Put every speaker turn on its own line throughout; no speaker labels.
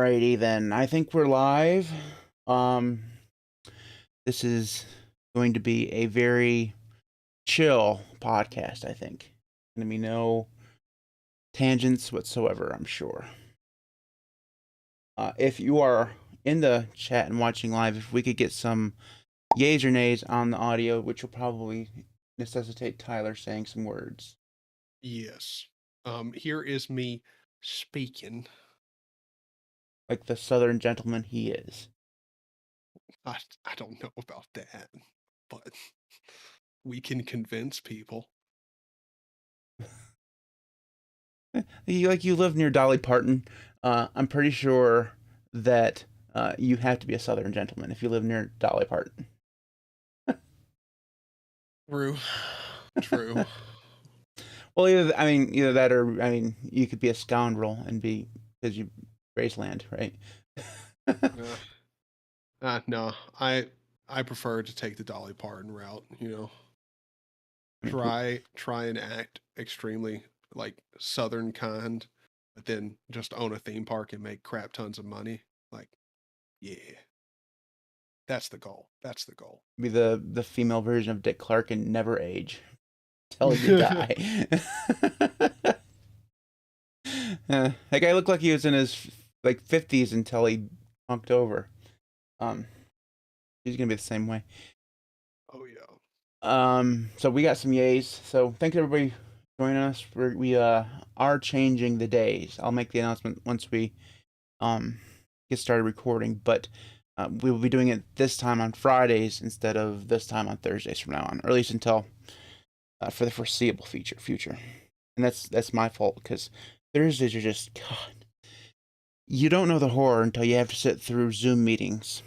Alrighty then. I think we're live. Um, this is going to be a very chill podcast, I think. Gonna be no tangents whatsoever, I'm sure. If you are in the chat and watching live, if we could get some yays or nays on the audio, which will probably necessitate Tyler saying some words.
Yes. Here is me speaking.
Like the southern gentleman he is.
I don't know about that, but we can convince people.
You live near Dolly Parton. I'm pretty sure that you have to be a Southern gentleman if you live near Dolly Parton.
True. True.
Well, either that or you could be a scoundrel and be because you raise land, right?
No, I prefer to take the Dolly Parton route. Try and act extremely like Southern kind, but then just own a theme park and make crap tons of money. Like, yeah. That's the goal. That's the goal.
Be the female version of Dick Clark and never age till you die. That guy looked like he was in his 50s until he hunked over. He's gonna be the same way.
Oh yeah.
So we got some yays. So thanks everybody for joining us. We are changing the days. I'll make the announcement once we get started recording, but we will be doing it this time on Fridays instead of this time on Thursdays from now on, or at least until for the foreseeable future. And that's my fault because Thursdays are just God. You don't know the horror until you have to sit through Zoom meetings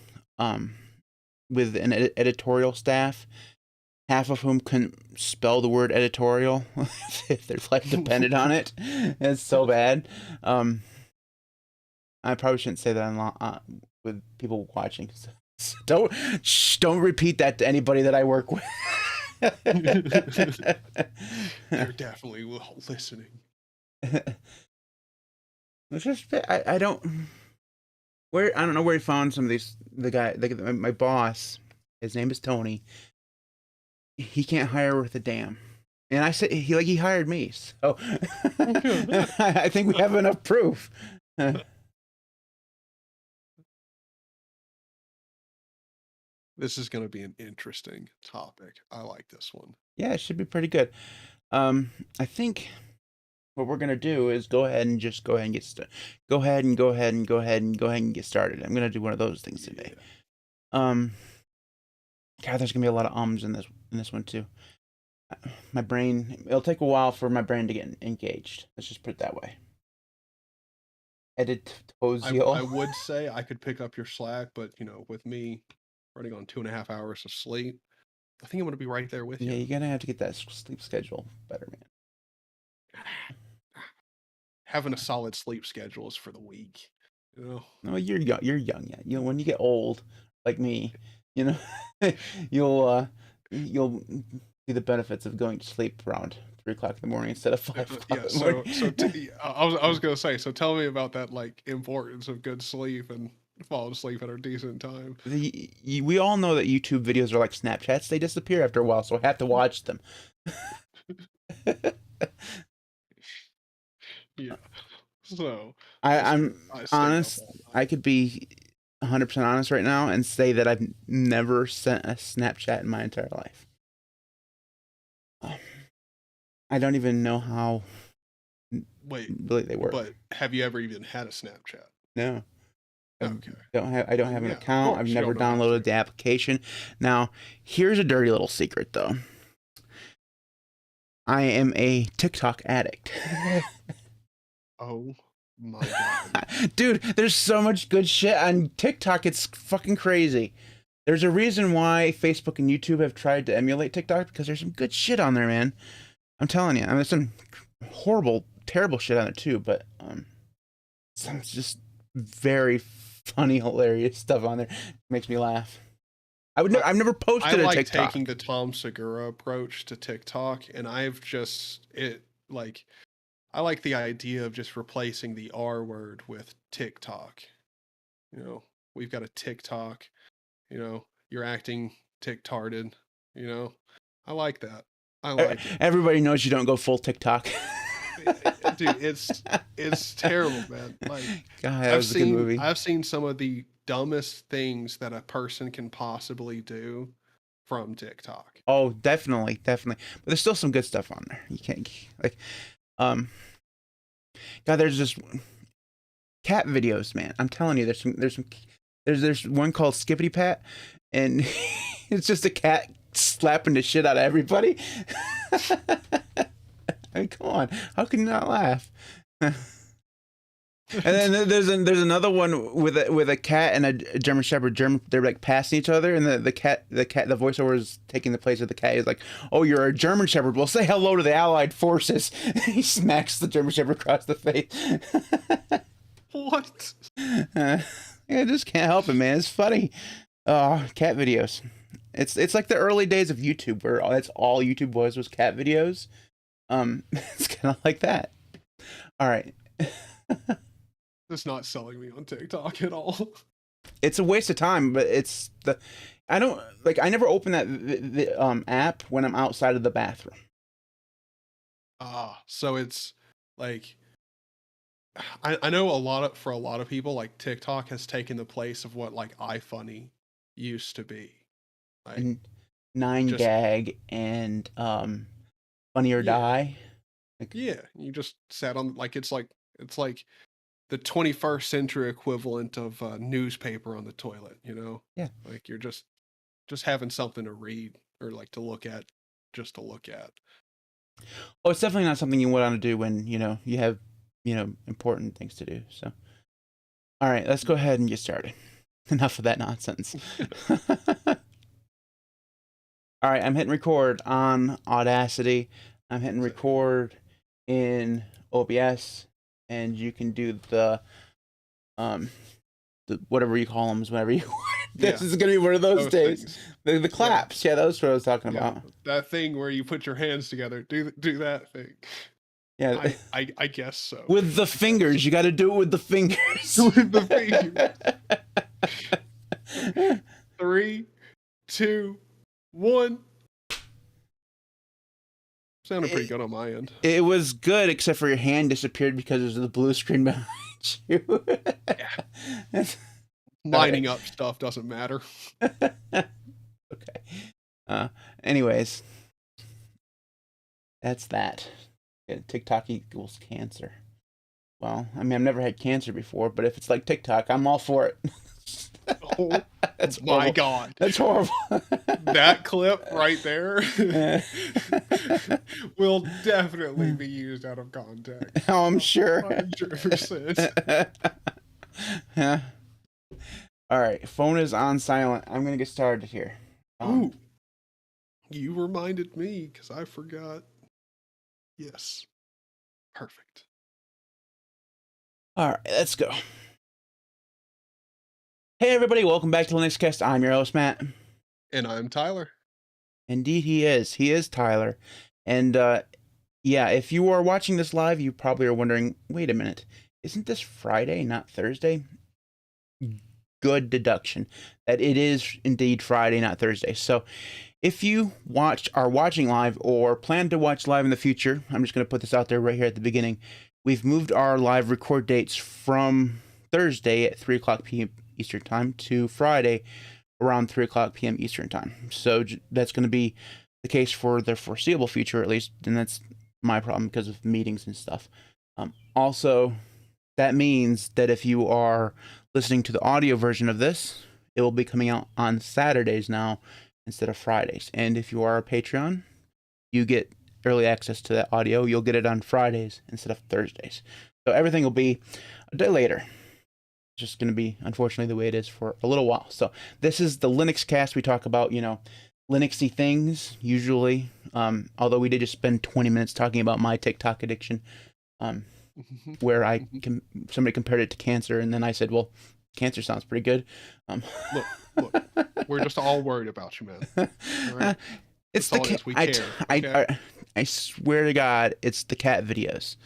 with an editorial staff, half of whom couldn't spell the word editorial if their life depended on it. It's so bad. I probably shouldn't say that with people watching. So don't repeat that to anybody that I work with.
They're definitely listening.
It's just I don't know where he found some of these. My boss, his name is Tony. He can't hire worth a damn. And I said he hired me, so I think we have enough proof.
This is going to be an interesting topic. I like this one.
Yeah, it should be pretty good. I think what we're gonna do is go ahead and get started. Go ahead and get started. I'm gonna do one of those things today. God, there's gonna be a lot of ums in this one too. My brain, it'll take a while for my brain to get engaged. Let's just put it that way.
I would say I could pick up your slack, but with me running on 2.5 hours of sleep, I think I'm gonna be right there with you.
Yeah, you're gonna have to get that sleep schedule better, man.
Having a solid sleep schedule is for the weak.
No, you're young. You're young yet. When you get old, like me, you'll see the benefits of going to sleep around 3 o'clock in the morning instead of 5 o'clock in the morning.
I was gonna say. So tell me about that, importance of good sleep and falling asleep at a decent time.
We all know that YouTube videos are like Snapchats; they disappear after a while, so I have to watch them.
Yeah. So
I'm honest. I could be 100% honest right now and say that I've never sent a Snapchat in my entire life. I don't even know how really they work.
But have you ever even had a Snapchat?
No.
Okay.
I don't have an account. I've never downloaded the application. Now, here's a dirty little secret though. I am a TikTok addict.
Oh my God.
Dude, there's so much good shit on TikTok. It's fucking crazy. There's a reason why Facebook and YouTube have tried to emulate TikTok, because there's some good shit on there, man. I'm telling you. I mean, there's some horrible, terrible shit on there too, but some just very funny, hilarious stuff on there. It makes me laugh. I've never posted a TikTok. I like
taking the Tom Segura approach to TikTok, and I like the idea of just replacing the R word with TikTok. You know, we've got a TikTok. You know, you're acting TikTarded. You know, I like that. I like it.
Everybody knows you don't go full TikTok.
Dude, it's terrible, man. Like,
God, that was a good movie.
I've seen some of the dumbest things that a person can possibly do from TikTok.
Oh, definitely. But there's still some good stuff on there. You can't like, God, there's just cat videos, man. I'm telling you, there's one called Skippity Pat, and it's just a cat slapping the shit out of everybody. I mean, come on, how can you not laugh? And then there's another one with a cat and a German Shepherd. They're like passing each other, and the voiceover is taking the place of the cat. He's like, "Oh, you're a German Shepherd. Well, say hello to the Allied forces." He smacks the German Shepherd across the face.
What?
I just can't help it, man. It's funny. Oh, cat videos. It's like the early days of YouTube, where that's all YouTube was cat videos. It's kind of like that. All right.
It's not selling me on TikTok at all.
It's a waste of time, but I never open that app when I'm outside of the bathroom.
So it's like, I know for a lot of people, like TikTok has taken the place of what like iFunny used to be. Like,
and 9gag and Funny or Die. Like,
yeah, you just sat on it's like the 21st century equivalent of newspaper on the toilet, you know?
Yeah.
Like you're just having something to read or like to look at, just to look at.
Oh, it's definitely not something you want to do when, you have, important things to do. So, all right, let's go ahead and get started. Enough of that nonsense. All right, I'm hitting record on Audacity. I'm hitting record in OBS, and you can do the whatever you call them, whenever you want. This is gonna be one of those days. The claps, yeah, that's what I was talking about.
That thing where you put your hands together. Do that thing.
Yeah,
I guess so.
With the fingers, you got to do it with the fingers.
With the fingers. 3, 2, 1. Sounded pretty good on my end.
It was good, except for your hand disappeared because there's the blue screen behind you.
Yeah. Lining up stuff doesn't matter.
Okay. Anyways, that's that. TikTok equals cancer. Well, I mean, I've never had cancer before, but if it's like TikTok, I'm all for it.
Oh, that's my God.
That's horrible.
That clip right there will definitely be used out of context.
Oh, I'm sure.
100%.
Yeah. All right, phone is on silent. I'm gonna get started here.
Ooh, you reminded me because I forgot. Yes, perfect.
All right, let's go. Hey everybody, welcome back to LinuxCast. I'm your host, Matt.
And I'm Tyler.
Indeed he is. He is Tyler. And yeah, if you are watching this live, you probably are wondering, wait a minute, isn't this Friday, not Thursday? Good deduction that it is indeed Friday, not Thursday. So if you are watching live or plan to watch live in the future, I'm just going to put this out there right here at the beginning. We've moved our live record dates from Thursday at 3 o'clock p.m. Eastern time to Friday around 3 o'clock p.m. Eastern time. So that's going to be the case for the foreseeable future, at least, and that's my problem because of meetings and stuff. Also, that means that if you are listening to the audio version of this, it will be coming out on Saturdays now instead of Fridays. And if you are a Patreon, you get early access to that audio. You'll get it on Fridays instead of Thursdays. So everything will be a day later. It's just going to be, unfortunately, the way it is for a little while. So this is the Linux cast. We talk about, Linuxy things, usually. Although we did just spend 20 minutes talking about my TikTok addiction. Where somebody compared it to cancer, and then I said, well, cancer sounds pretty good.
Look, we're just all worried about you, man. All right?
It's
we care.
I swear to God, it's the cat videos.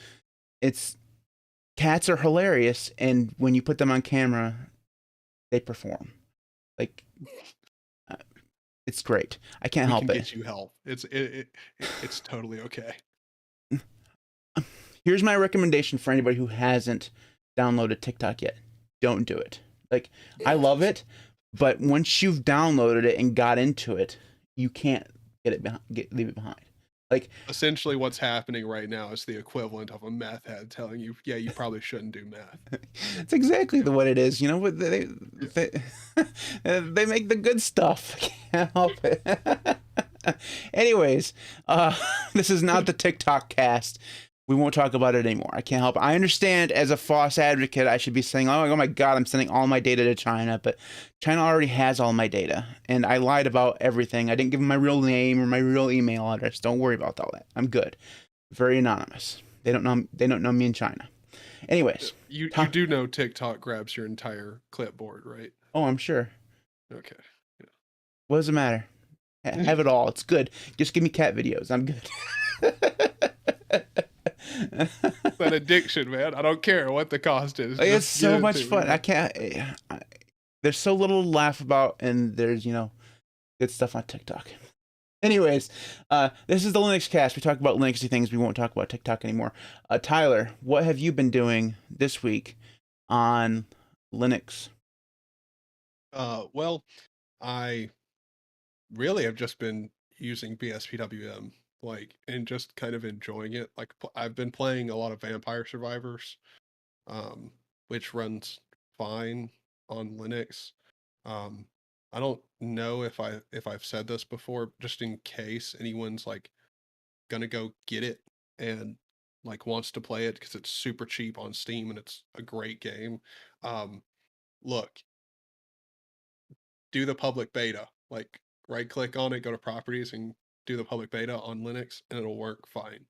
Cats are hilarious, and when you put them on camera, they perform. Like, it's great. I can't
We
help
can
it.
get you help. It's totally okay.
Here's my recommendation for anybody who hasn't downloaded TikTok yet. Don't do it. Like, I love it, but once you've downloaded it and got into it, you can't leave it behind. Like,
essentially what's happening right now is the equivalent of a meth head telling you, yeah, you probably shouldn't do meth.
it's exactly what it is. You know what they they make the good stuff. I can't help it. Anyways, this is not the TikTok cast. We won't talk about it anymore. I can't help it. I understand as a false advocate, I should be saying, oh my God, I'm sending all my data to China, but China already has all my data. And I lied about everything. I didn't give them my real name or my real email address. Don't worry about all that. I'm good. Very anonymous. They don't know me in China. Anyways.
You do know TikTok grabs your entire clipboard, right?
Oh, I'm sure.
Okay. Yeah.
What does it matter? Have it all. It's good. Just give me cat videos. I'm good.
It's an addiction, man. I don't care what the cost is.
It's so much fun. I can't. There's so little to laugh about, and there's good stuff on TikTok. Anyways, this is the Linux cast. We talk about Linuxy things. We won't talk about TikTok anymore. Tyler, what have you been doing this week on Linux?
Well, I really have just been using BSPWM, and just kind of enjoying it. Like, I've been playing a lot of Vampire Survivors, which runs fine on Linux. I don't know if I've said this before, just in case anyone's gonna go get it and wants to play it, because it's super cheap on Steam and it's a great game. Look, do the public beta. Right click on it, go to properties, and do the public beta on Linux, and it'll work fine.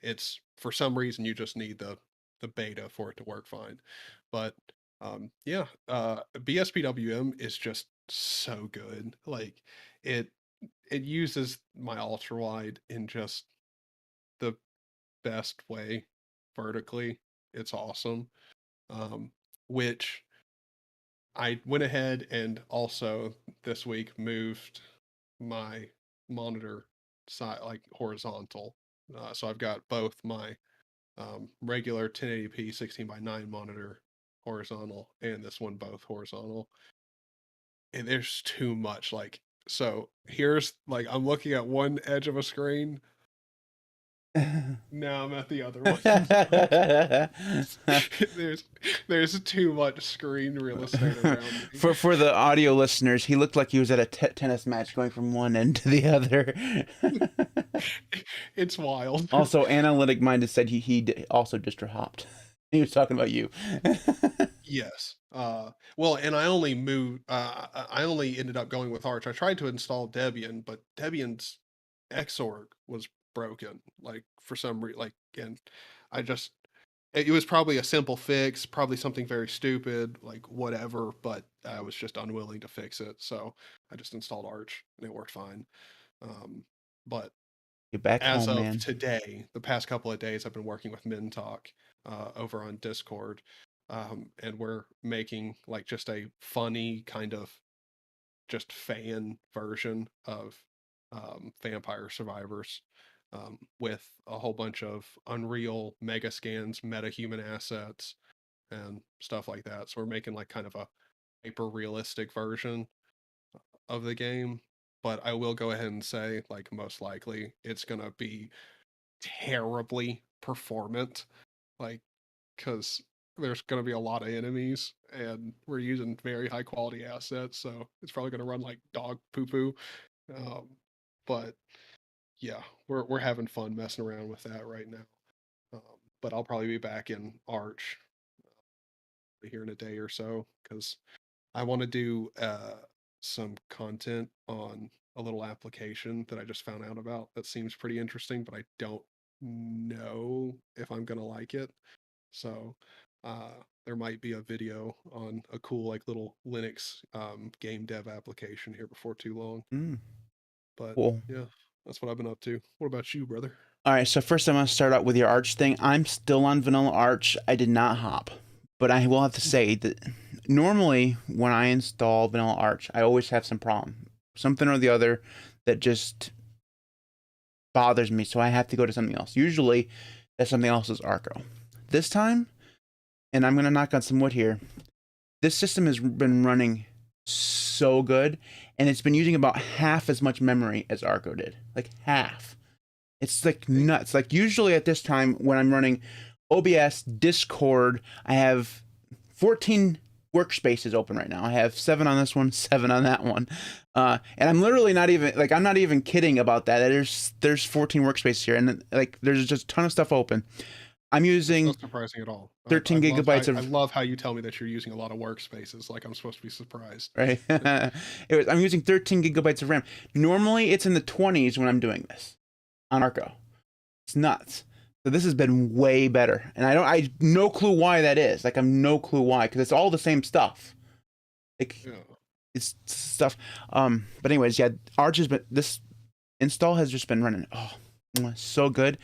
It's, for some reason, you just need the beta for it to work fine. But yeah, BSPWM is just so good. It uses my ultra wide in just the best way vertically. It's awesome. Which I went ahead and also this week moved my monitor side horizontal. So I've got both my regular 1080p 16:9 monitor horizontal, and this one both horizontal. And there's too much. So here's I'm looking at one edge of a screen. Now I'm at the other one. there's too much screen real estate around me.
For the audio listeners, he looked like he was at a tennis match, going from one end to the other.
It's wild.
Also, Analytic Minded said he also distro hopped. He was talking about you.
Yes. Well, and I only moved. I only ended up going with Arch. I tried to install Debian, but Debian's Xorg was broken. For some reason, and I just, it was probably a simple fix, probably something very stupid, whatever. But I was just unwilling to fix it, so I just installed Arch, and it worked fine. But
you're back
as
home,
of
man.
today, the past couple of days, I've been working with MinTalk over on Discord. And we're making just a funny kind of just fan version of Vampire Survivors, with a whole bunch of Unreal mega scans, meta-human assets, and stuff like that. So we're making kind of a hyper-realistic version of the game. But I will go ahead and say, most likely it's gonna be terribly performant, because there's going to be a lot of enemies, and we're using very high quality assets, so it's probably going to run like dog poo poo. But yeah, we're having fun messing around with that right now. But I'll probably be back in Arch here in a day or so, because I want to do some content on a little application that I just found out about that seems pretty interesting, but I don't know if I'm gonna like it. So there might be a video on a cool little Linux game dev application here before too long. But
cool.
Yeah, that's what I've been up to. What about you, brother?
All right, so first I'm going to start out with your Arch thing. I'm still on vanilla Arch. I did not hop, but I will have to say that normally when I install Vanilla Arch, I always have some problem, something or the other that just bothers me, so I have to go to something else. Usually, that something else is Arco. This time, and I'm gonna knock on some wood here, this system has been running so good, and it's been using about half as much memory as Arco did, like half. It's like nuts. Like usually at this time when I'm running OBS, Discord, I have 14 workspaces open right now. I have 7 on this one, 7 on that one, and I'm literally not even like, I'm not even kidding about that. There's 14 workspaces here, and like there's just a ton of stuff open. I'm using
Not surprising at all.
13 gigabytes
I love how you tell me that you're using a lot of workspaces. Like I'm supposed to be surprised.
Right. I'm using 13 gigabytes of RAM. Normally it's in the 20s when I'm doing this on Arco. It's nuts. So this has been way better, and I no clue why that is. Like I'm no clue why, because it's all the same stuff. Like it's stuff. But anyways, yeah, Arch has been, this install has just been running. Oh, so good.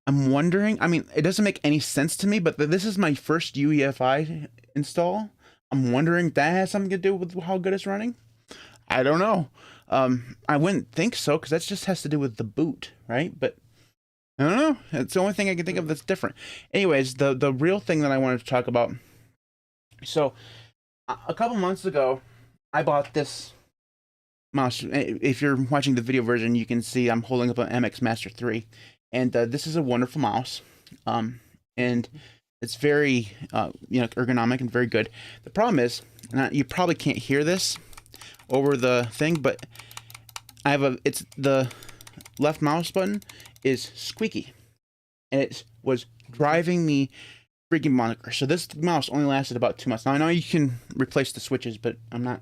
I'm wondering. I mean, it doesn't make any sense to me, but this is my first UEFI install. I'm wondering if that has something to do with how good it's running. I don't know. I wouldn't think so, because that just has to do with the boot, right? But I don't know. It's the only thing I can think of that's different. Anyways, the real thing that I wanted to talk about. So, a couple months ago, I bought this mouse. If you're watching the video version, you can see I'm holding up an MX Master 3. And this is a wonderful mouse. And it's very, ergonomic and very good. The problem is, you probably can't hear this over the thing, but it's the left mouse button is squeaky, and it was driving me freaking bonkers. So this mouse only lasted about 2 months. Now I know you can replace the switches, but I'm not.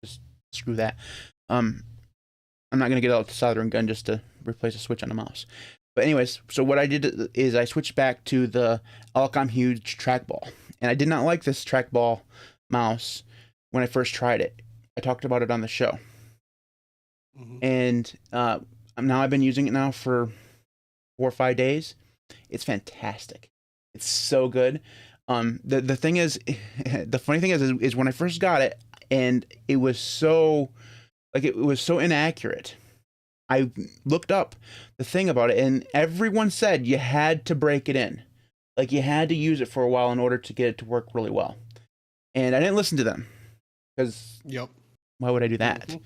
Just screw that. I'm not gonna get out the soldering gun just to replace a switch on the mouse. But anyways, so what I did is I switched back to the Ellicott Huge trackball, and I did not like this trackball mouse when I first tried it. I talked about it on the show, and now I've been using it now for 4 or 5 days. It's fantastic. It's so good. The thing is, the funny thing is when I first got it, and it was so inaccurate. I looked up the thing about it, and everyone said you had to break it in. Like you had to use it for a while in order to get it to work really well. And I didn't listen to them, because why would I do that?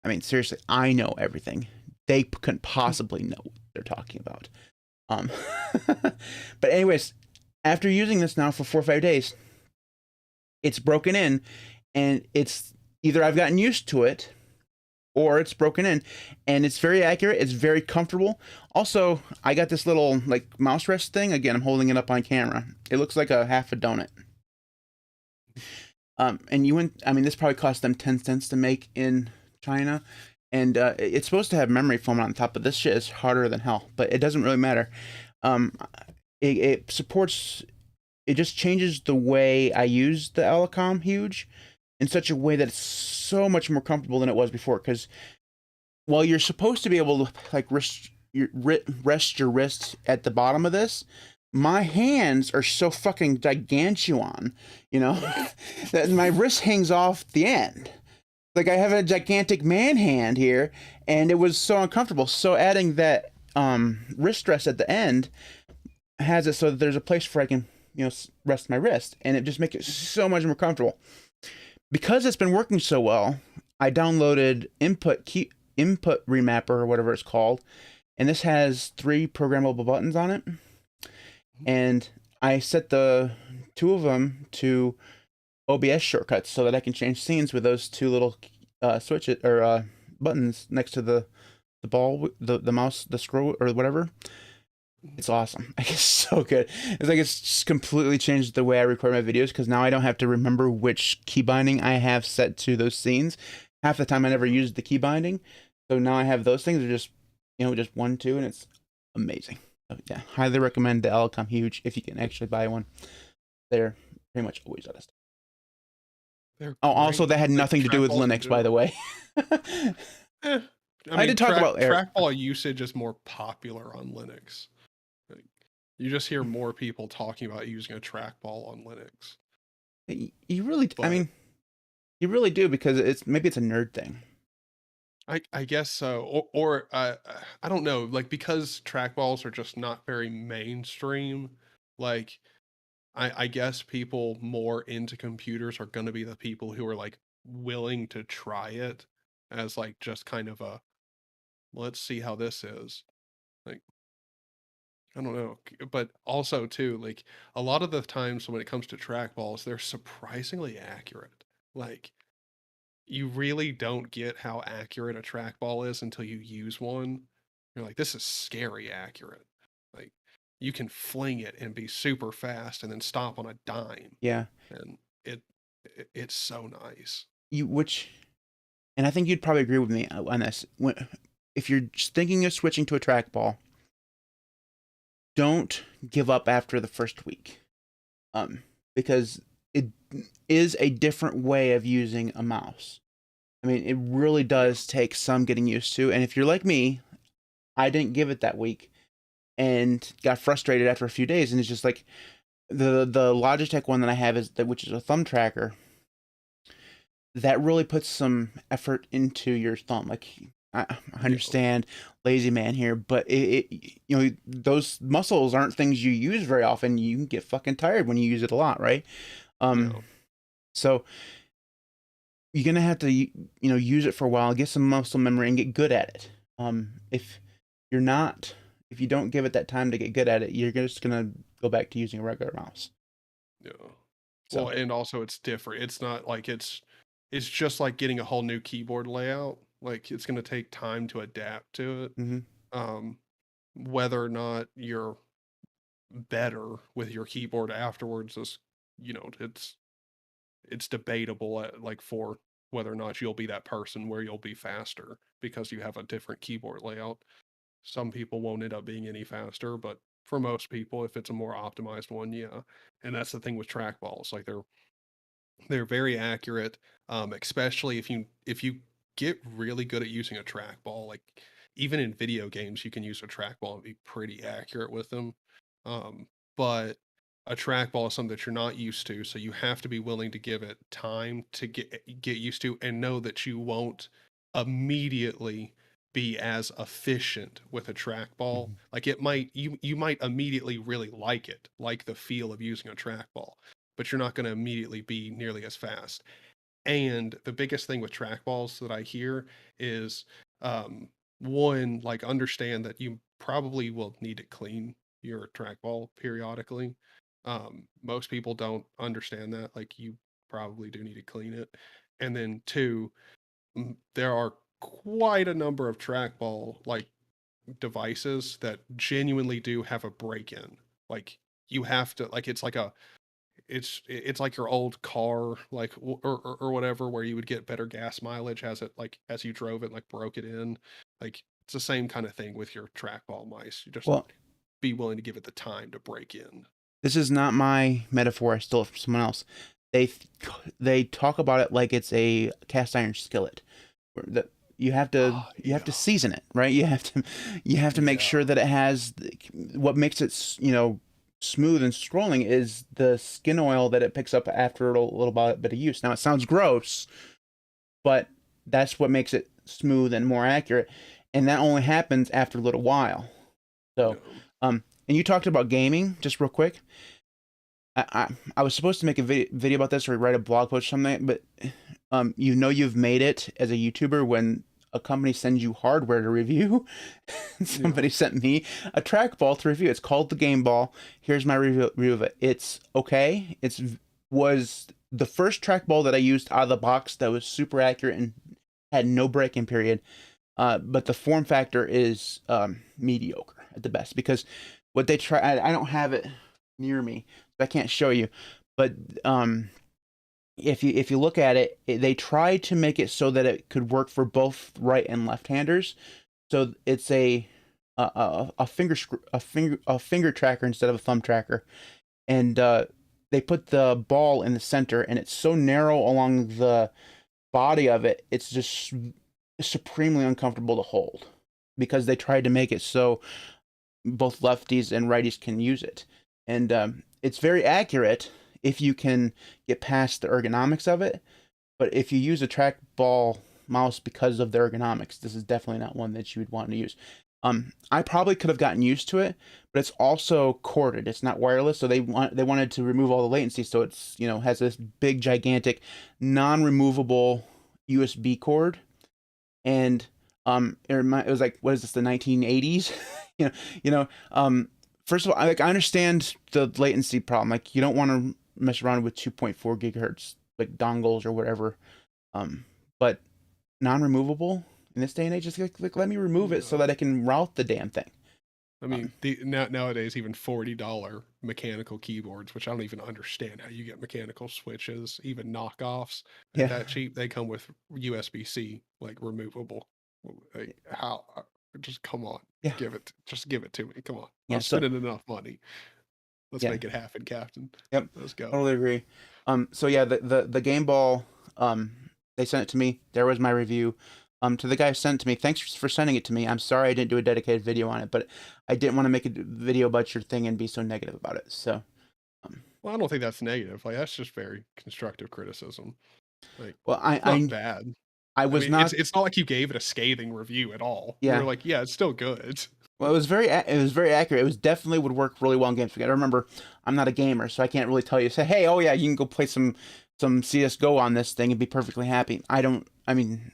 I mean, seriously, I know everything. They couldn't possibly know what they're talking about. But anyways, after using this now for 4 or 5 days, it's broken in, and it's either I've gotten used to it, or it's broken in, and it's very accurate. It's very comfortable. Also, I got this little like mouse rest thing. Again, I'm holding it up on camera. It looks like a half a donut. And this probably cost them 10 cents to make in China. And it's supposed to have memory foam on top, but this shit is harder than hell. But it doesn't really matter. It supports. It just changes the way I use the Ellicott Huge in such a way that it's so much more comfortable than it was before. Because while you're supposed to be able to like rest your wrist at the bottom of this, my hands are so fucking gigantuan, that my wrist hangs off the end. Like I have a gigantic man hand here, and it was so uncomfortable. So adding that wrist rest at the end has it so that there's a place where I can, rest my wrist, and it just makes it so much more comfortable. Because it's been working so well, I downloaded Input Remapper or whatever it's called, and this has 3 programmable buttons on it, and I set the 2 of them to OBS shortcuts so that I can change scenes with those 2 little switches or buttons next to the ball, the mouse, the scroll or whatever. It's awesome. It's so good. It's like it's just completely changed the way I record my videos, because now I don't have to remember which key binding I have set to those scenes. Half the time I never used the key binding, so now I have those things. They're just just 1, 2, and it's amazing. So, yeah, highly recommend the Ellicott Huge if you can actually buy one. They're pretty much always out of stock. Also, that had nothing to do with Linux, by the way.
I did talk about trackball usage is more popular on Linux. You just hear more people talking about using a trackball on Linux.
You really, I
But
mean, you really do, because maybe it's a nerd thing.
I guess so, or I don't know, like because trackballs are just not very mainstream. Like I guess people more into computers are going to be the people who are like willing to try it as like just kind of a let's see how this is. Like I don't know, but also too like a lot of the times when it comes to trackballs, they're surprisingly accurate. Like you really don't get how accurate a trackball is until you use one. You're like, this is scary accurate. Like you can fling it and be super fast and then stop on a dime.
Yeah.
And it it's so nice.
Which, and I think you'd probably agree with me on this. If you're just thinking of switching to a trackball, don't give up after the first week, because it is a different way of using a mouse. I mean, it really
Yeah.
does take some getting used to. And if you're like me, I didn't give it that week and got frustrated after a few days. And it's just like the Logitech one that I have which is a thumb tracker. That really puts some effort into your thumb. Like I
Yeah.
understand lazy man here, but those muscles aren't things you use very often. You can get fucking tired when you use it a lot, right?
Yeah.
So you're gonna have to use it for a while, get some muscle memory, and get good at it. If you're not, if you don't give it that time to get good at it, you're just gonna go back to using a regular mouse.
Yeah. Well,
So,
and also it's different. It's not like it's just like getting a whole new keyboard layout. Like it's going to take time to adapt to it.
mm-hmm.
Um, whether or not you're better with your keyboard afterwards is, it's debatable like for whether or not you'll be that person where you'll be faster because you have a different keyboard layout. Some people won't end up being any faster, but for most people, if it's a more optimized one, yeah. And that's the thing with trackballs. Like they're very accurate, especially if you get really good at using a trackball. Like even in video games, you can use a trackball and be pretty accurate with them. Um, but a trackball is something that you're not used to, so you have to be willing to give it time to get used to, and know that you won't immediately be as efficient with a trackball.
Mm-hmm.
Like it might you might immediately really like it, like the feel of using a trackball, but you're not going to immediately be nearly as fast. And the biggest thing with trackballs that I hear is um, one, like understand that you probably will need to clean your trackball periodically. Most people don't understand that. Like you probably do need to clean it. And then two, there are quite a number of trackball like devices that genuinely do have a break-in. Like you have to like it's like your old car like or whatever where you would get better gas mileage as it like as you drove it like broke it in. Like it's the same kind of thing with your trackball mice. You just
Well,
be willing to give it the time to break in.
this is not my metaphor. I stole it from someone else. They they talk about it like it's a cast iron skillet. That you have to
Oh
you have to
yeah.
season it, right? You have to make
Yeah.
sure that it has what makes it smooth and scrolling is the skin oil that it picks up after a little bit of use. Now it sounds gross, but that's what makes it smooth and more accurate, and that only happens after a little while. So,
Yeah.
and you talked about gaming just real quick. I was supposed to make a video about this or write a blog post or something, but you've made it as a YouTuber when a company sends you hardware to review.
Yeah.
Somebody sent me a trackball to review. It's called the Game Ball. Here's my review of it. It's okay. Was the first trackball that I used out of the box that was super accurate and had no break-in period. But the form factor is mediocre at the best, because what they try, I don't have it near me, so I can't show you, but if you look at it, they tried to make it so that it could work for both right and left-handers. So it's a finger tracker instead of a thumb tracker, and they put the ball in the center, and it's so narrow along the body of it, it's just supremely uncomfortable to hold, because they tried to make it so both lefties and righties can use it. And it's very accurate if you can get past the ergonomics of it. But if you use a trackball mouse because of the ergonomics, this is definitely not one that you would want to use. I probably could have gotten used to it, but it's also corded. It's not wireless, so they wanted to remove all the latency, so it's, you know, has this big gigantic non-removable USB cord. And it was like, what is this, the 1980s? you know first of all, I understand the latency problem. Like, you don't want to mess around with 2.4 gigahertz like dongles or whatever. But non-removable in this day and age, just like let me remove it so that I can route the damn thing.
I mean, nowadays even $40 mechanical keyboards, which I don't even understand how you get mechanical switches, even knockoffs
Yeah.
that cheap. They come with USB-C, like removable. Like, how? Just come on,
Yeah.
just give it to me. Come on,
Yeah,
I'm spending enough money. Let's
Yeah.
make it happen, Captain.
Yep.
Let's go.
Totally agree. So yeah, the game ball, they sent it to me. There was my review. To the guy who sent it to me, thanks for sending it to me. I'm sorry I didn't do a dedicated video on it, but I didn't want to make a video about your thing and be so negative about it. So,
Well, I don't think that's negative. Like, that's just very constructive criticism. Like,
well,
it's not bad.
I
I
was
mean,
not.
it's not like you gave it a scathing review at all. You
Yeah.
were like, yeah, it's still good.
Well, it was very accurate. It was definitely would work really well in games. I remember, I'm not a gamer, so I can't really tell you. Say, hey, oh yeah, you can go play some CS:GO on this thing and be perfectly happy. I don't. I mean,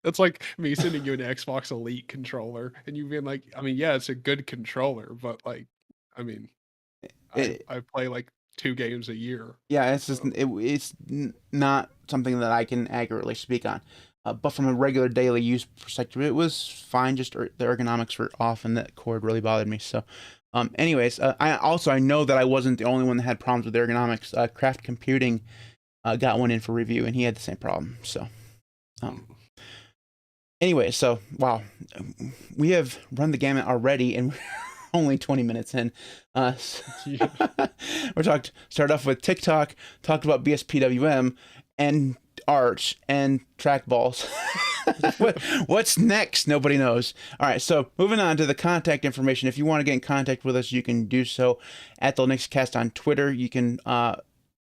That's like me sending you an Xbox Elite controller, and you being like, I mean, yeah, it's a good controller, but like, I mean, I play like 2 games a year.
Yeah, it's just
So.
it's not something that I can accurately speak on. But from a regular daily use perspective, it was fine. Just the ergonomics were off, and that cord really bothered me. So, anyways, I know that I wasn't the only one that had problems with ergonomics. Craft Computing got one in for review, and he had the same problem. So, anyway, so wow, we have run the gamut already, and we're only 20 minutes in. We're started off with TikTok, talked about BSPWM and Arch and trackballs. What's next? Nobody knows. All right, so moving on to the contact information. If you want to get in contact with us, you can do so at the LinuxCast on Twitter. You can follow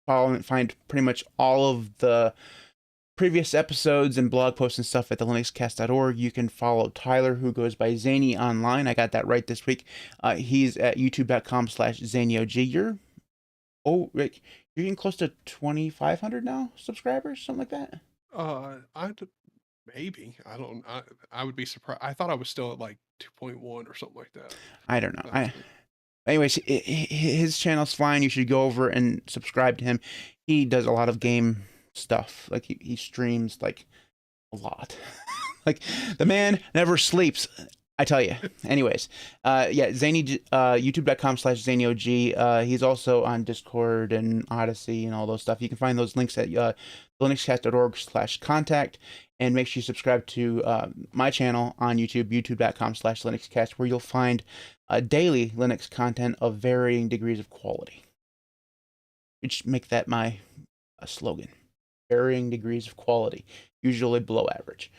and find pretty much all of the previous episodes and blog posts and stuff at the linuxcast.org. You can follow Tyler, who goes by Zany Online. I got that right this week. He's at youtube.com/ZanyOG. You're getting close to 2,500 now subscribers, something like that.
Maybe I don't. I would be surprised. I thought I was still at like 2.1 or something like that.
I don't know. Anyways, his channel's fine. You should go over and subscribe to him. He does a lot of game stuff. Like he streams like a lot. Like the man never sleeps, I tell you. Anyways, yeah, Zany, youtube.com/ZanyOG. He's also on Discord and Odyssey and all those stuff. You can find those links at linuxcast.org/contact. And make sure you subscribe to my channel on YouTube, youtube.com/LinuxCast, where you'll find daily Linux content of varying degrees of quality. Which make that my slogan. Varying degrees of quality, usually below average.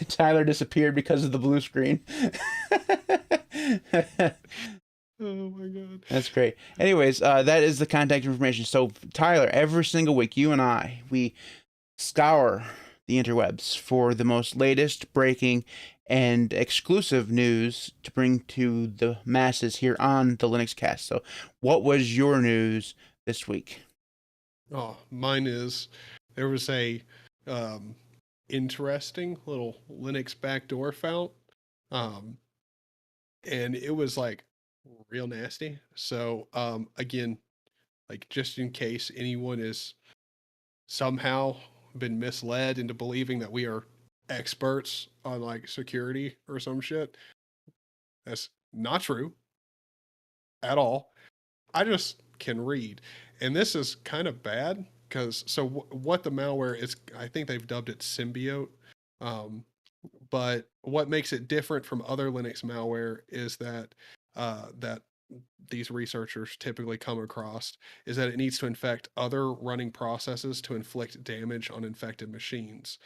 Tyler disappeared because of the blue screen.
Oh my god.
That's great. Anyways, that is the contact information. So Tyler, every single week, you and I, we scour the interwebs for the most latest breaking and exclusive news to bring to the masses here on the LinuxCast. So what was your news this week?
Oh, mine is, there was a interesting little Linux backdoor found, and it was like real nasty. So again, like just in case anyone is somehow been misled into believing that we are experts on like security or some shit, that's not true at all. I just can read, and this is kind of bad because what the malware is, I think they've dubbed it symbiote. But what makes it different from other Linux malware is that that these researchers typically come across is that it needs to infect other running processes to inflict damage on infected machines.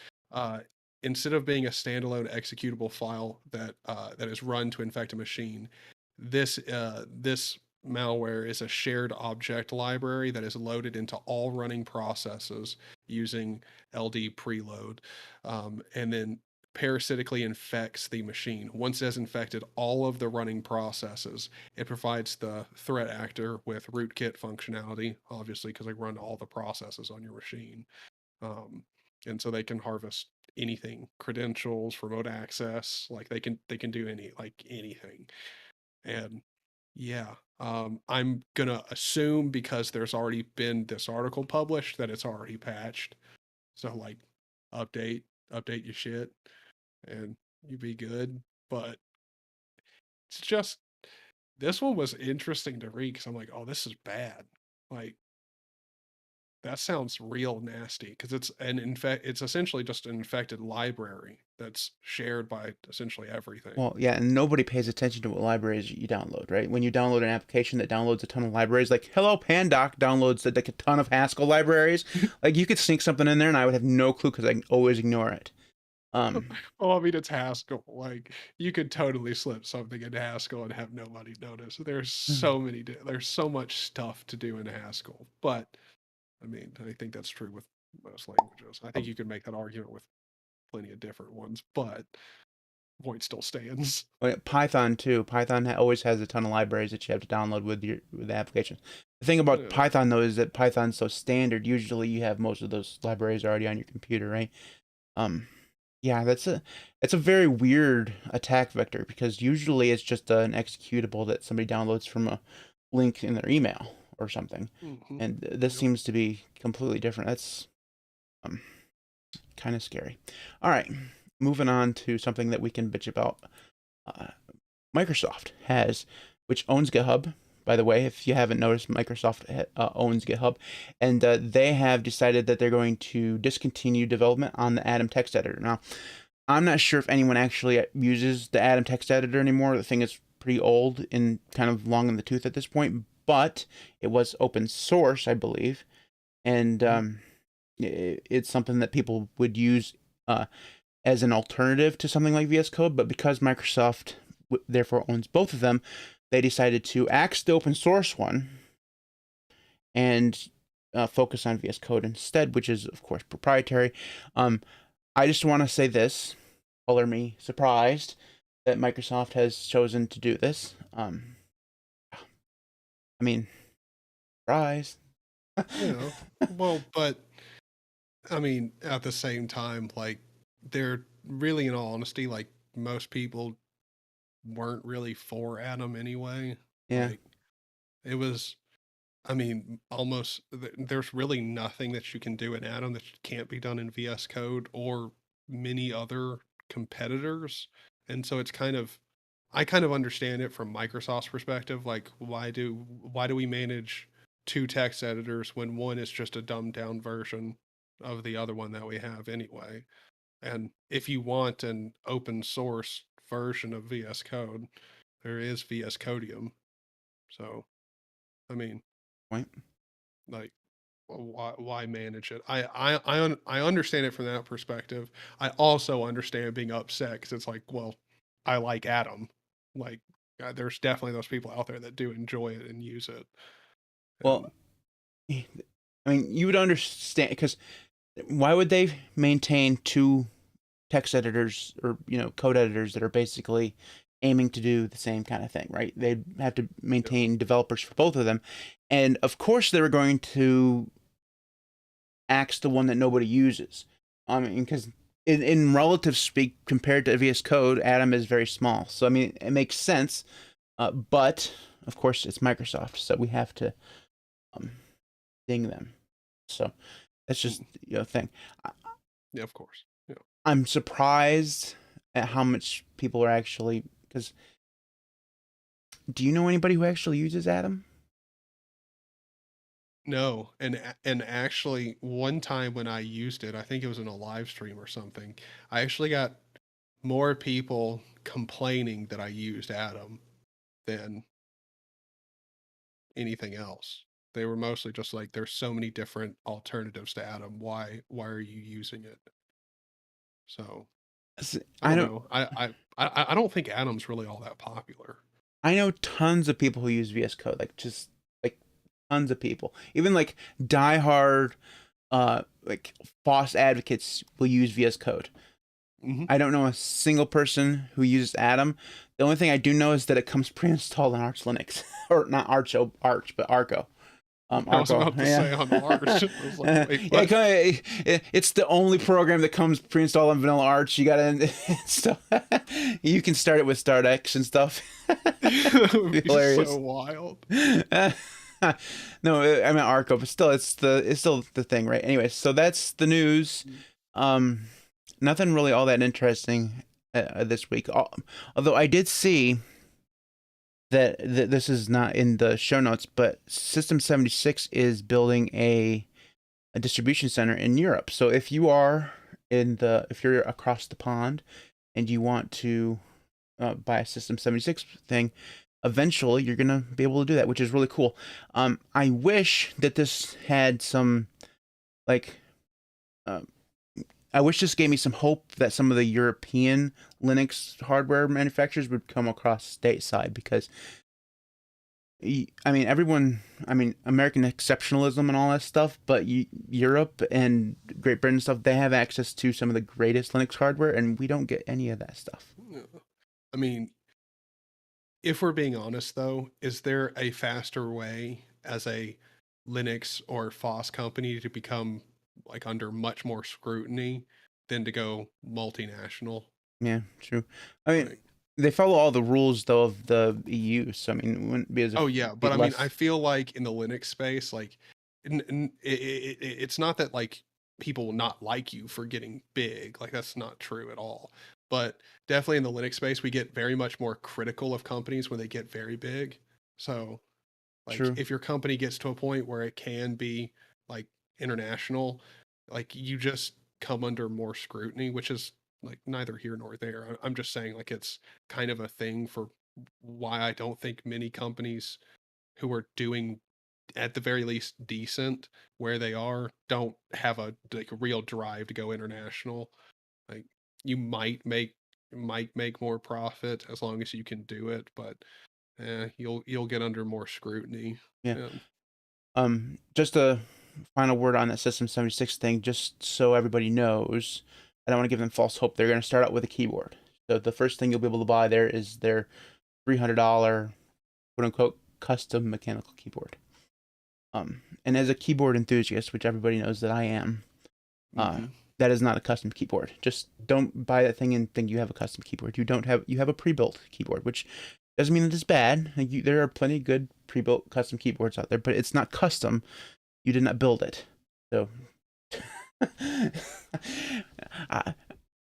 Instead of being a standalone executable file that is run to infect a machine, this malware is a shared object library that is loaded into all running processes using LD preload, and then parasitically infects the machine. Once it has infected all of the running processes, it provides the threat actor with rootkit functionality, obviously, because they run all the processes on your machine. Um, and so they can harvest anything, credentials, remote access, like they can do anything. And yeah, I'm gonna assume because there's already been this article published that it's already patched. So like update your shit and you be good. But it's just this one was interesting to read because I'm like, oh, this is bad. Like that sounds real nasty because it's essentially just an infected library that's shared by essentially everything.
Well, yeah, and nobody pays attention to what libraries you download, right? When you download an application that downloads a ton of libraries, like Hello Pandoc downloads like a ton of Haskell libraries, like you could sneak something in there and I would have no clue because I can always ignore it.
Well, I mean, it's Haskell. Like, you could totally slip something in Haskell and have nobody notice. There's so much stuff to do in Haskell. But, I mean, I think that's true with most languages. I think you could make that argument with plenty of different ones, but point still stands.
Python too. Python always has a ton of libraries that you have to download with the application. The thing about
Yeah.
Python though is that Python's so standard. Usually you have most of those libraries already on your computer, right? Um, yeah, it's a very weird attack vector because usually it's just an executable that somebody downloads from a link in their email or something,
Mm-hmm.
and this
Yep.
seems to be completely different. That's um, kind of scary. All right, moving on to something that we can bitch about. Uh, Microsoft has, which owns GitHub. By the way, if you haven't noticed, Microsoft owns GitHub, and they have decided that they're going to discontinue development on the Atom text editor. Now, I'm not sure if anyone actually uses the Atom text editor anymore. The thing is pretty old and kind of long in the tooth at this point, but it was open source, I believe, and it's something that people would use as an alternative to something like VS Code. But because Microsoft therefore owns both of them, they decided to axe the open source one and focus on VS Code instead, which is of course proprietary. I just want to say this: color me surprised that Microsoft has chosen to do this. I mean, surprise.
Yeah. Well, but I mean, at the same time, like, they're really, in all honesty, like, most people weren't really for Atom anyway.
Yeah.
Like, it was, I mean, almost, there's really nothing that you can do in Atom that can't be done in VS Code or many other competitors. And so it's kind of, I kind of understand it from Microsoft's perspective. Like, why do we manage two text editors when one is just a dumbed down version of the other one that we have anyway? And if you want an open source version of VS Code, there is VS Codium. So, I mean,
Point.
like, why manage it? I understand it from that perspective. I also understand being upset because it's like, well, I like Atom. Like, there's definitely those people out there that do enjoy it and use it.
Well,
And
I mean, you would understand because why would they maintain two text editors or code editors that are basically aiming to do the same kind of thing, right? They'd have to
yeah,
maintain developers for both of them, and of course they were going to axe the one that nobody uses. I mean, because in relative speak, compared to VS Code, Atom is very small. So I mean, it makes sense, but of course it's Microsoft, so we have to um, ding them. So that's just
mm,
thing.
yeah, of course. Yeah.
I'm surprised at how much people are actually because do you know anybody who actually uses Atom?
No, and actually, one time when I used it, I think it was in a live stream or something. I actually got more people complaining that I used Atom than anything else. They were mostly just like, "There's so many different alternatives to Atom. Why are you using it?" So I
I
don't
don't.
know. I don't think Atom's really all that popular.
I know tons of people who use VS Code, like just like tons of people. Even like diehard like FOSS advocates will use VS Code.
Mm-hmm.
I don't know a single person who uses Atom. The only thing I do know is that it comes pre-installed on Arch Linux, or not Arch, but Arco.
I was
Arco,
about to
yeah.
say on Arch. I was like, wait,
Yeah,
what?
it's the only program that comes pre-installed on vanilla Arch. You gotta, so you can start it with StartX and stuff.
That would be
Hilarious.
so wild.
No, I mean Arco, but still, it's still the thing, right? Anyway, so that's the news. Nothing really all that interesting this week. Although I did see that this is not in the show notes, but System 76 is building a distribution center in Europe. So if you're across the pond and you want to buy a System 76 thing, eventually you're gonna be able to do that, which is really cool. I wish that this had some like. I wish this gave me some hope that some of the European Linux hardware manufacturers would come across stateside, because I mean American exceptionalism and all that stuff, but Europe and Great Britain and stuff, they have access to some of the greatest Linux hardware, and we don't get any of that stuff.
I mean, if we're being honest though, is there a faster way as a Linux or FOSS company to become like under much more scrutiny than to go multinational?
Yeah, true. I mean,
Like,
they follow all the rules though of the EU, so I mean, it wouldn't be as
oh yeah, but I mean,
less.
I feel like in the Linux space, like, it's not that like people will not like you for getting big. Like that's not true at all. But definitely in the Linux space, we get very much more critical of companies when they get very big. So, like,
True.
if your company gets to a point where it can be like international, like you just come under more scrutiny, which is like neither here nor there. I'm just saying like it's kind of a thing for why I don't think many companies who are doing at the very least decent where they are don't have a like a real drive to go international. Like you might make more profit as long as you can do it, but you'll get under more scrutiny.
Yeah.
Yeah.
Just a final word on that System 76 thing, just so everybody knows. I don't want to give them false hope. They're going to start out with a keyboard. So the first thing you'll be able to buy there is their $300 quote unquote custom mechanical keyboard. And as a keyboard enthusiast, which everybody knows that I am, that is not a custom keyboard. Just don't buy that thing and think you have a custom keyboard. You have a pre-built keyboard, which doesn't mean that it's bad. Like there are plenty of good pre-built custom keyboards out there, but it's not custom. You did not build it. So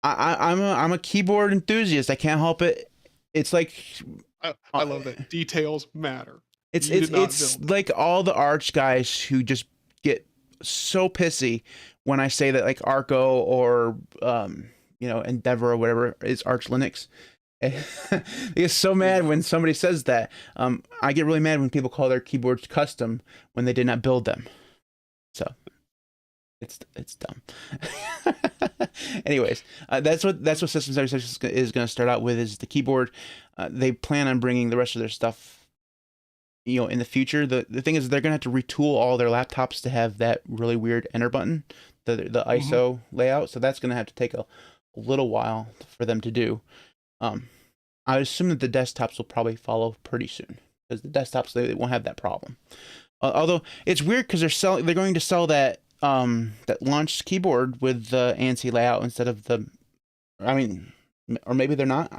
I'm a keyboard enthusiast. I can't help it. It's like
I love that details matter.
It's like all the Arch guys who just get so pissy when I say that like Arco or Endeavor or whatever is Arch Linux. They get so mad when somebody says that. I get really mad when people call their keyboards custom when they did not build them. So it's dumb. Anyways, that's what System 76 is going to start out with, is the keyboard. They plan on bringing the rest of their stuff in the future. The thing is, they're gonna have to retool all their laptops to have that really weird enter button, the ISO layout. So that's gonna have to take a little while for them to do. I assume that the desktops will probably follow pretty soon, because the desktops, they won't have that problem. Although it's weird because they're going to sell that that launch keyboard with the ANSI layout instead of or maybe they're not.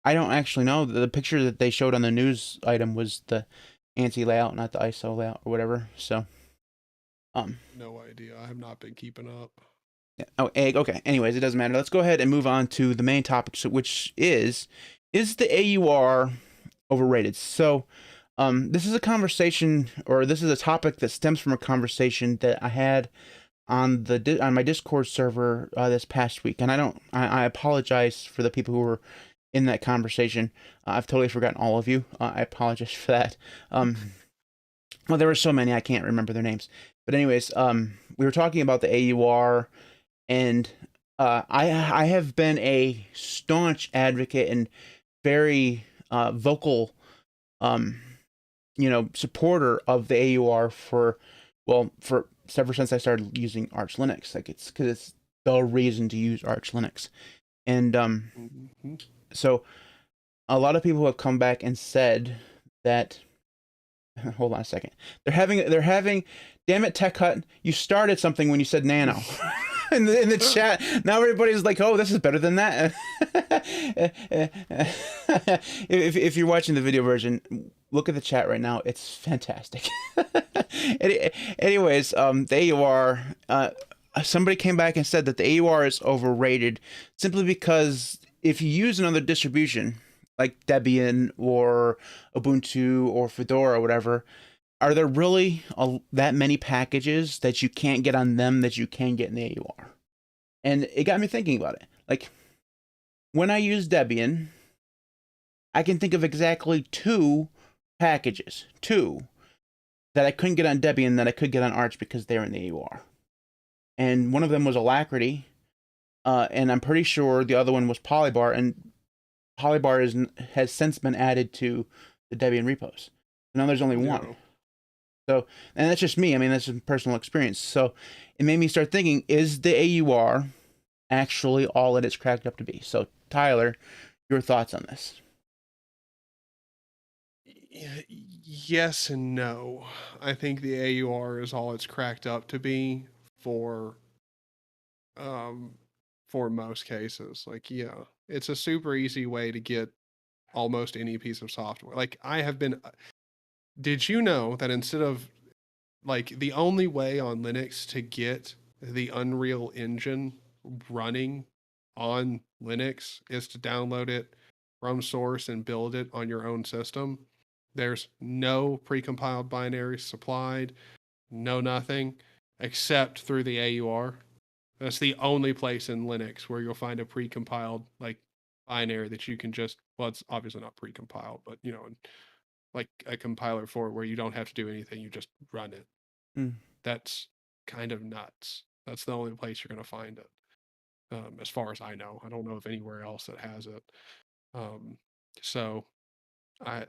I don't actually know. The picture that they showed on the news item was the ANSI layout, not the ISO layout or whatever. So,
no idea. I have not been keeping up.
Yeah. Oh, egg. Okay. Anyways, it doesn't matter. Let's go ahead and move on to the main topic, which is the AUR overrated? So, this is a conversation, or this is a topic that stems from a conversation that I had on my Discord server this past week, and I apologize for the people who were in that conversation. I've totally forgotten all of you. I apologize for that. Well, there were so many I can't remember their names. But anyways, we were talking about the AUR, and I have been a staunch advocate and very vocal um, supporter of the AUR for ever since I started using Arch Linux. Like it's because it's the reason to use Arch Linux, and
Mm-hmm.
so a lot of people have come back and said that. Hold on a second. They're having. Damn it, Tech Hut! You started something when you said Nano. In the chat, now everybody's like, "Oh, this is better than that." if you're watching the video version, look at the chat right now. It's fantastic. Anyways, the AUR. Somebody came back and said that the AUR is overrated simply because if you use another distribution like Debian or Ubuntu or Fedora or whatever, are there really that many packages that you can't get on them that you can get in the AUR? And it got me thinking about it. Like, when I use Debian, I can think of exactly two packages, that I couldn't get on Debian that I could get on Arch because they're in the AUR. And one of them was Alacrity, and I'm pretty sure the other one was Polybar, and Polybar has since been added to the Debian repos. Now there's only one. So, and that's just me. I mean, that's just personal experience. So it made me start thinking, is the AUR actually all that it's cracked up to be? So, Tyler, your thoughts on this?
Yes and no. I think the AUR is all it's cracked up to be for most cases. Like, yeah, it's a super easy way to get almost any piece of software. Like, did you know that instead of, like, the only way on Linux to get the Unreal Engine running on Linux is to download it from source and build it on your own system? There's no precompiled binaries supplied, no nothing, except through the AUR. That's the only place in Linux where you'll find a precompiled like binary that you can just, well, it's obviously not precompiled, but like a compiler for it where you don't have to do anything, you just run it.
Mm.
That's kind of nuts. That's the only place you're going to find it. As far as I know, I don't know of anywhere else that has it. So I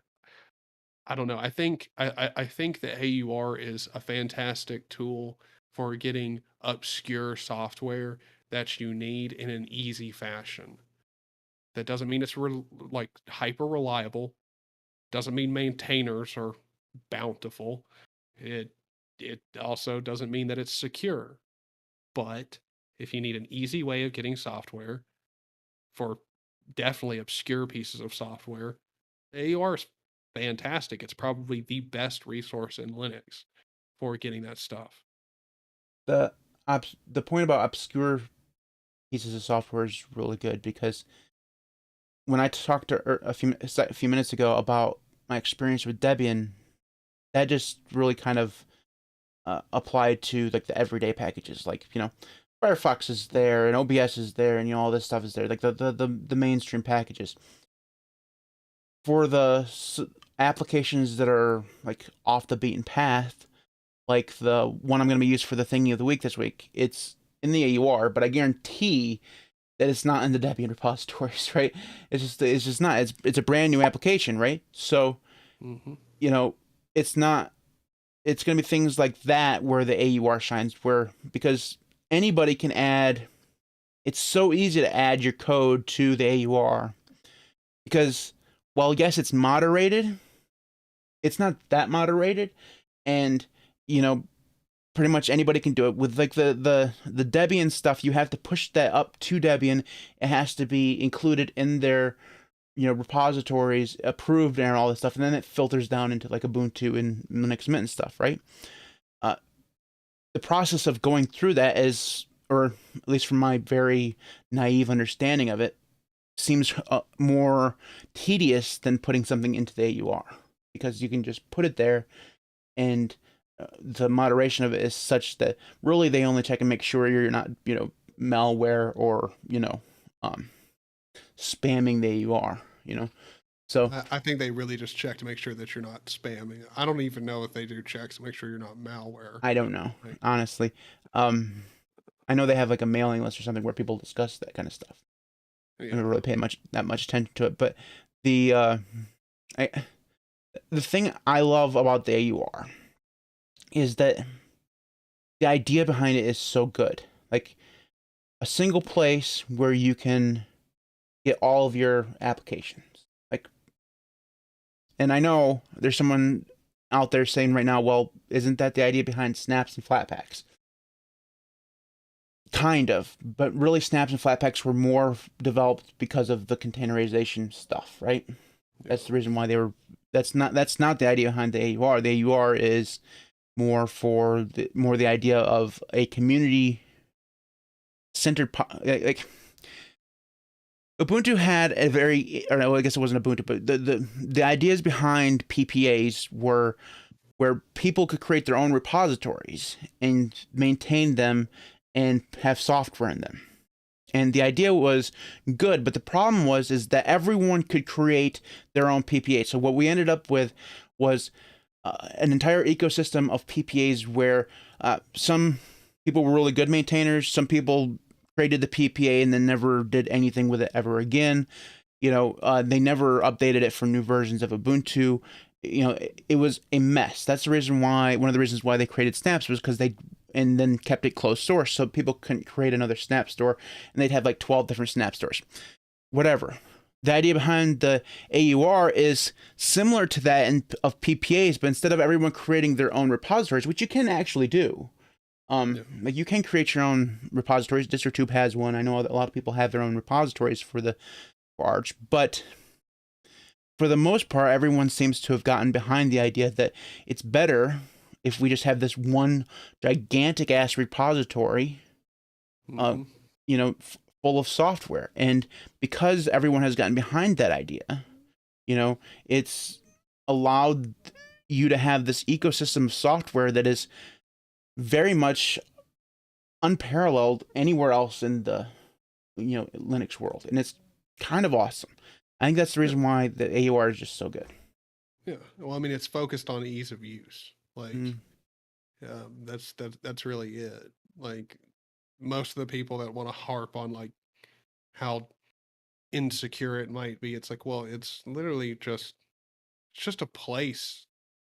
I don't know. I think the AUR is a fantastic tool for getting obscure software that you need in an easy fashion. That doesn't mean it's like hyper reliable. Doesn't mean maintainers are bountiful. It it also doesn't mean that it's secure. But if you need an easy way of getting software for definitely obscure pieces of software, AUR is fantastic. It's probably the best resource in Linux for getting that stuff.
The point about obscure pieces of software is really good because when I talked to a few minutes ago about my experience with Debian, that just really kind of applied to like the everyday packages, like Firefox is there and OBS is there and all this stuff is there, like the mainstream packages. For the applications that are like off the beaten path, like the one I'm going to use for the thingy of the week this week, it's in the AUR, but I guarantee that it's not in the Debian repositories, right? It's just not. It's a brand new application, right? So,
Mm-hmm.
It's not. It's going to be things like that where the AUR shines, because anybody can add. It's so easy to add your code to the AUR because, while yes, it's moderated, it's not that moderated, and pretty much anybody can do it. With like the Debian stuff, you have to push that up to Debian. It has to be included in their repositories, approved and all this stuff, and then it filters down into like Ubuntu and Linux Mint and stuff, right? The process of going through that is, or at least from my very naive understanding of it, seems more tedious than putting something into the AUR, because you can just put it there, and the moderation of it is such that really they only check and make sure you're not malware or spamming the AUR. So
I think they really just check to make sure that you're not spamming. I don't even know if they do checks to make sure you're not malware.
I don't know,
Like,
honestly. I know they have like a mailing list or something where people discuss that kind of stuff. I
yeah.
never really paid that much attention to it, but the I the thing I love about the AUR is that the idea behind it is so good. Like a single place where you can get all of your applications. Like, and I know there's someone out there saying right now, well, isn't that the idea behind snaps and flatpaks? Kind of, but really snaps and flatpaks were more developed because of the containerization stuff, right? Yeah. That's the reason why they were. That's not the idea behind the AUR. The AUR is more for the idea of a community centered, like Ubuntu had a very, or no, I guess it wasn't Ubuntu, but the ideas behind PPAs were where people could create their own repositories and maintain them and have software in them. And the idea was good, but the problem is that everyone could create their own PPA. So what we ended up with was an entire ecosystem of PPAs where some people were really good maintainers, some people created the PPA and then never did anything with it ever again. You know, they never updated it for new versions of Ubuntu. You know, it was a mess. That's the reason why, one of the reasons why they created snaps was because and then kept it closed source so people couldn't create another snap store, and they'd have like 12 different snap stores. Whatever. The idea behind the AUR is similar to that of PPAs, but instead of everyone creating their own repositories, which you can actually do, like you can create your own repositories. DistroTube has one. I know a lot of people have their own repositories for Arch, but for the most part, everyone seems to have gotten behind the idea that it's better if we just have this one gigantic ass repository, you know, full of software. And because everyone has gotten behind that idea, you know, it's allowed you to have this ecosystem of software that is very much unparalleled anywhere else in the, you know, Linux world. And it's kind of awesome. I think that's the reason why the AUR is just so good.
Yeah. Well, I mean, it's focused on ease of use. Like, that's really it. Like, most of the people that want to harp on like how insecure it might be, it's like, well, it's literally just a place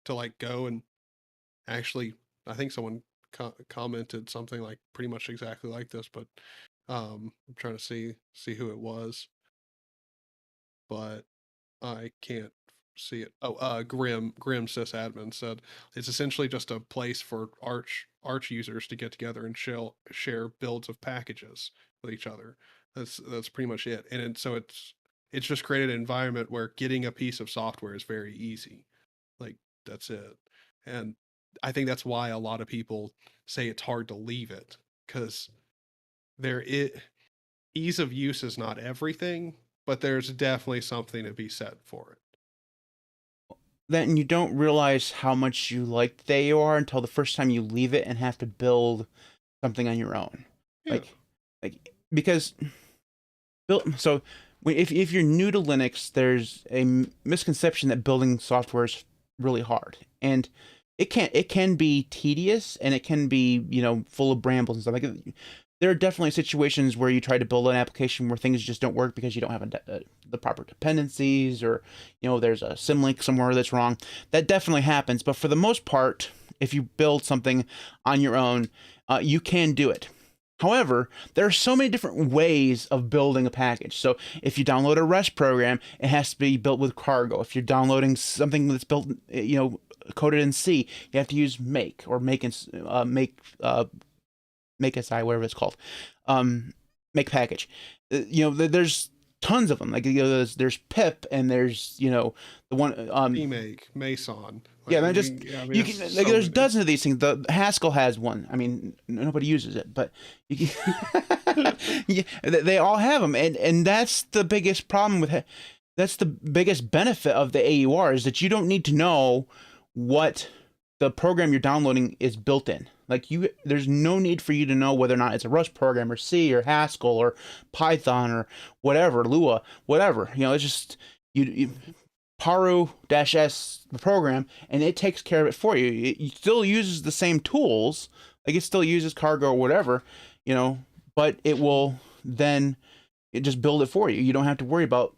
to like go and actually. I think someone commented something like pretty much exactly like this, but I'm trying to see who it was, but I can't see it. Oh, Grim sysadmin said it's essentially just a place for Arch users to get together and share builds of packages with each other. That's pretty much it. And so it's just created an environment where getting a piece of software is very easy. Like, that's it. And I think that's why a lot of people say it's hard to leave it, because ease of use is not everything, but there's definitely something to be said for it.
Then you don't realize how much you like the AUR until the first time you leave it and have to build something on your own. Yeah. Like because so if you're new to Linux, there's a misconception that building software is really hard, and it can be tedious, and it can be, you know, full of brambles and stuff. Like, there are definitely situations where you try to build an application where things just don't work because you don't have the proper dependencies, or, you know, there's a symlink somewhere that's wrong. That definitely happens. But for the most part, if you build something on your own, you can do it. However, there are so many different ways of building a package. So if you download a REST program, it has to be built with cargo. If you're downloading something that's built, you know, coded in C, you have to use make, or make SI, whatever it's called, make package. You know, there's tons of them. Like, you know, there's pip, and there's, you know, the one
remake Mason.
Like, yeah, you can, like, there's dozens of these things. The Haskell has one. I mean, nobody uses it, but you can, yeah, they all have them, and that's the biggest problem with it. That's the biggest benefit of the AUR, is that you don't need to know what the program you're downloading is built in. Like, there's no need for you to know whether or not it's a Rust program, or C, or Haskell, or Python, or whatever, Lua, whatever. You know, it's just you paru-s the program, and it takes care of it for you. It still uses the same tools, like it still uses cargo or whatever, you know, but it will then just build it for you. You don't have to worry about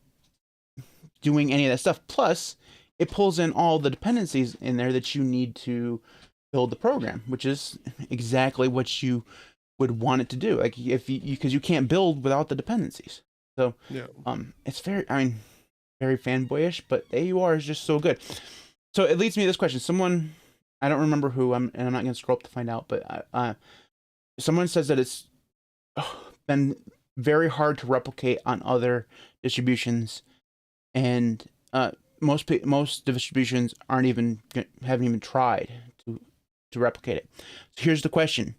doing any of that stuff. Plus, it pulls in all the dependencies in there that you need to build the program, which is exactly what you would want it to do. Like if you, because you can't build without the dependencies. So
Yeah.
it's very, I mean, very fanboyish, but AUR is just so good. So it leads me to this question. Someone, I don't remember who, and I'm not going to scroll up to find out, but someone says that it's been very hard to replicate on other distributions, and most distributions haven't even tried to replicate it. So here's the question: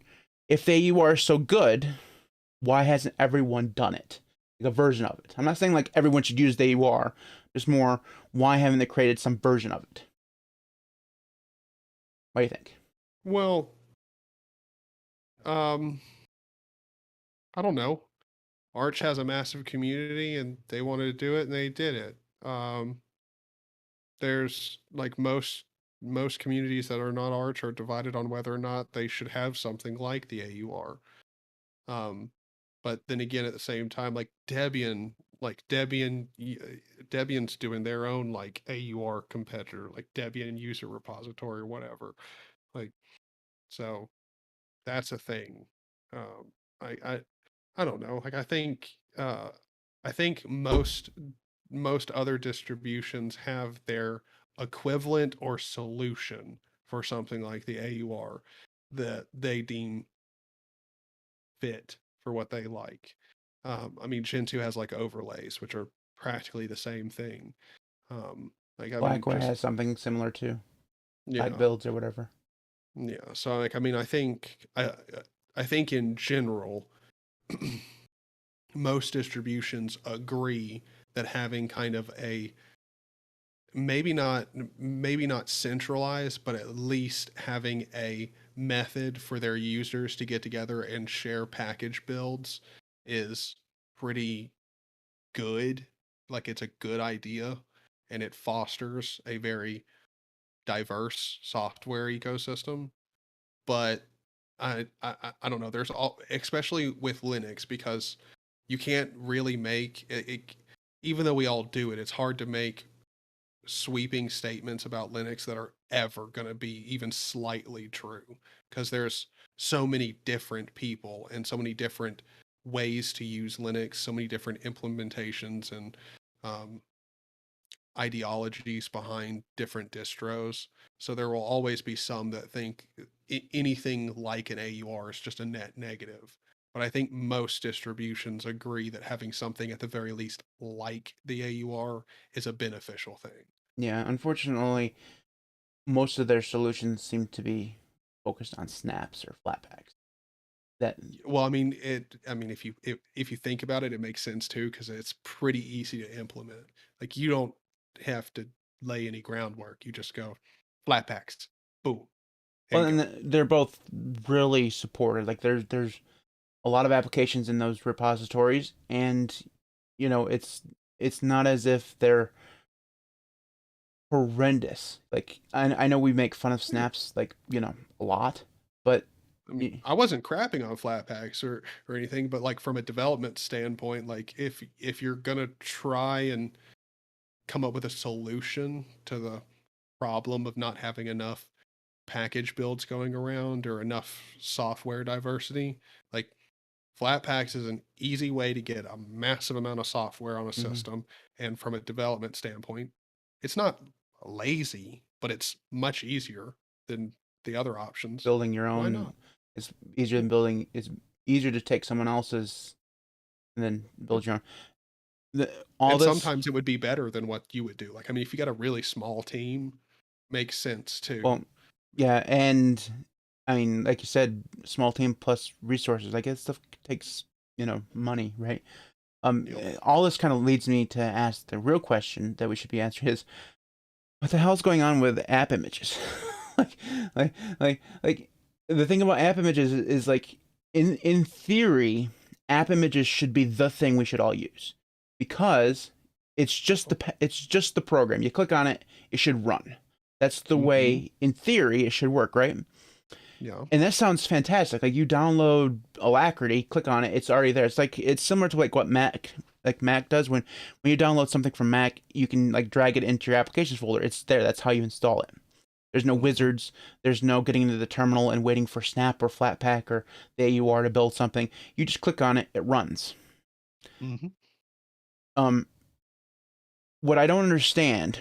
if the AUR is so good, why hasn't everyone done it? Like a version of it. I'm not saying like everyone should use the AUR. Just more, why haven't they created some version of it? What do you think?
Well, I don't know. Arch has a massive community and they wanted to do it and they did it. There's like most communities that are not Arch are divided on whether or not they should have something like the AUR. But then again, at the same time, like Debian's doing their own like AUR competitor, like Debian user repository or whatever. Like, so that's a thing. Um, I don't know. Like, I think most other distributions have their equivalent or solution for something like the AUR that they deem fit for what they like. I mean, Gentoo has like overlays, which are practically the same thing. Like, I mean,
Blackware
just
has something similar to Black
yeah,
builds or whatever.
yeah. So like, I mean, I think in general, most distributions agree that having kind of a maybe not centralized, but at least having a method for their users to get together and share package builds is pretty good. Like it's a good idea and it fosters a very diverse software ecosystem. But I don't know. There's all, especially with Linux, because you can't really make it, even though we all do it, it's hard to make sweeping statements about Linux that are ever going to be even slightly true, because there's so many different people and so many different ways to use Linux, so many different implementations and um, ideologies behind different distros. So there will always be some that think anything like an AUR is just a net negative. But I think most distributions agree that having something at the very least like the AUR is a beneficial thing.
Yeah, unfortunately, most of their solutions seem to be focused on snaps or flatpaks. That
Well, I mean, if you think about it, it makes sense too because it's pretty easy to implement. Like you don't have to lay any groundwork. You just go flat packs, boom, there
well,
you
and
go.
they're both really supported. Like there's a lot of applications in those repositories, and it's not as if they're horrendous. Like I know we make fun of
Yeah.
snaps, like a lot, but
I mean, I wasn't crapping on flat packs or anything, but like from a development standpoint, like if you're gonna try and come up with a solution to the problem of not having enough package builds going around or enough software diversity, like Flatpaks is an easy way to get a massive amount of software on a
mhm,
system. And from a development standpoint, it's not lazy, but it's much easier than the other options.
building your
Why
own
not?
is easier
Yeah.
than building. It's easier to take someone else's and then
Yeah.
build your own. All
And
this,
sometimes it would be better than what you would do. Like, I mean, if you got a really small team, makes sense too.
well, yeah, and I mean, like you said, small team plus resources. I guess stuff takes money, right?
Yep.
All this kind of leads me to ask the real question that we should be answering is, what the hell's going on with app images? like, like the thing about app images is like, in theory, app images should be the thing we should all use because it's just the program. You click on it, it should run. That's the
Mm-hmm.
way, in theory, it should work, right?
Yeah.
And that sounds fantastic. Like you download Alacrity, click on it, it's already there. It's similar to like what Mac does when you download something from Mac, you can like drag it into your applications folder. It's there. That's how you install it. There's no wizards. There's no getting into the terminal and waiting for Snap or Flatpak or the AUR to build something. You just click on it, it runs.
Mm-hmm.
What I don't understand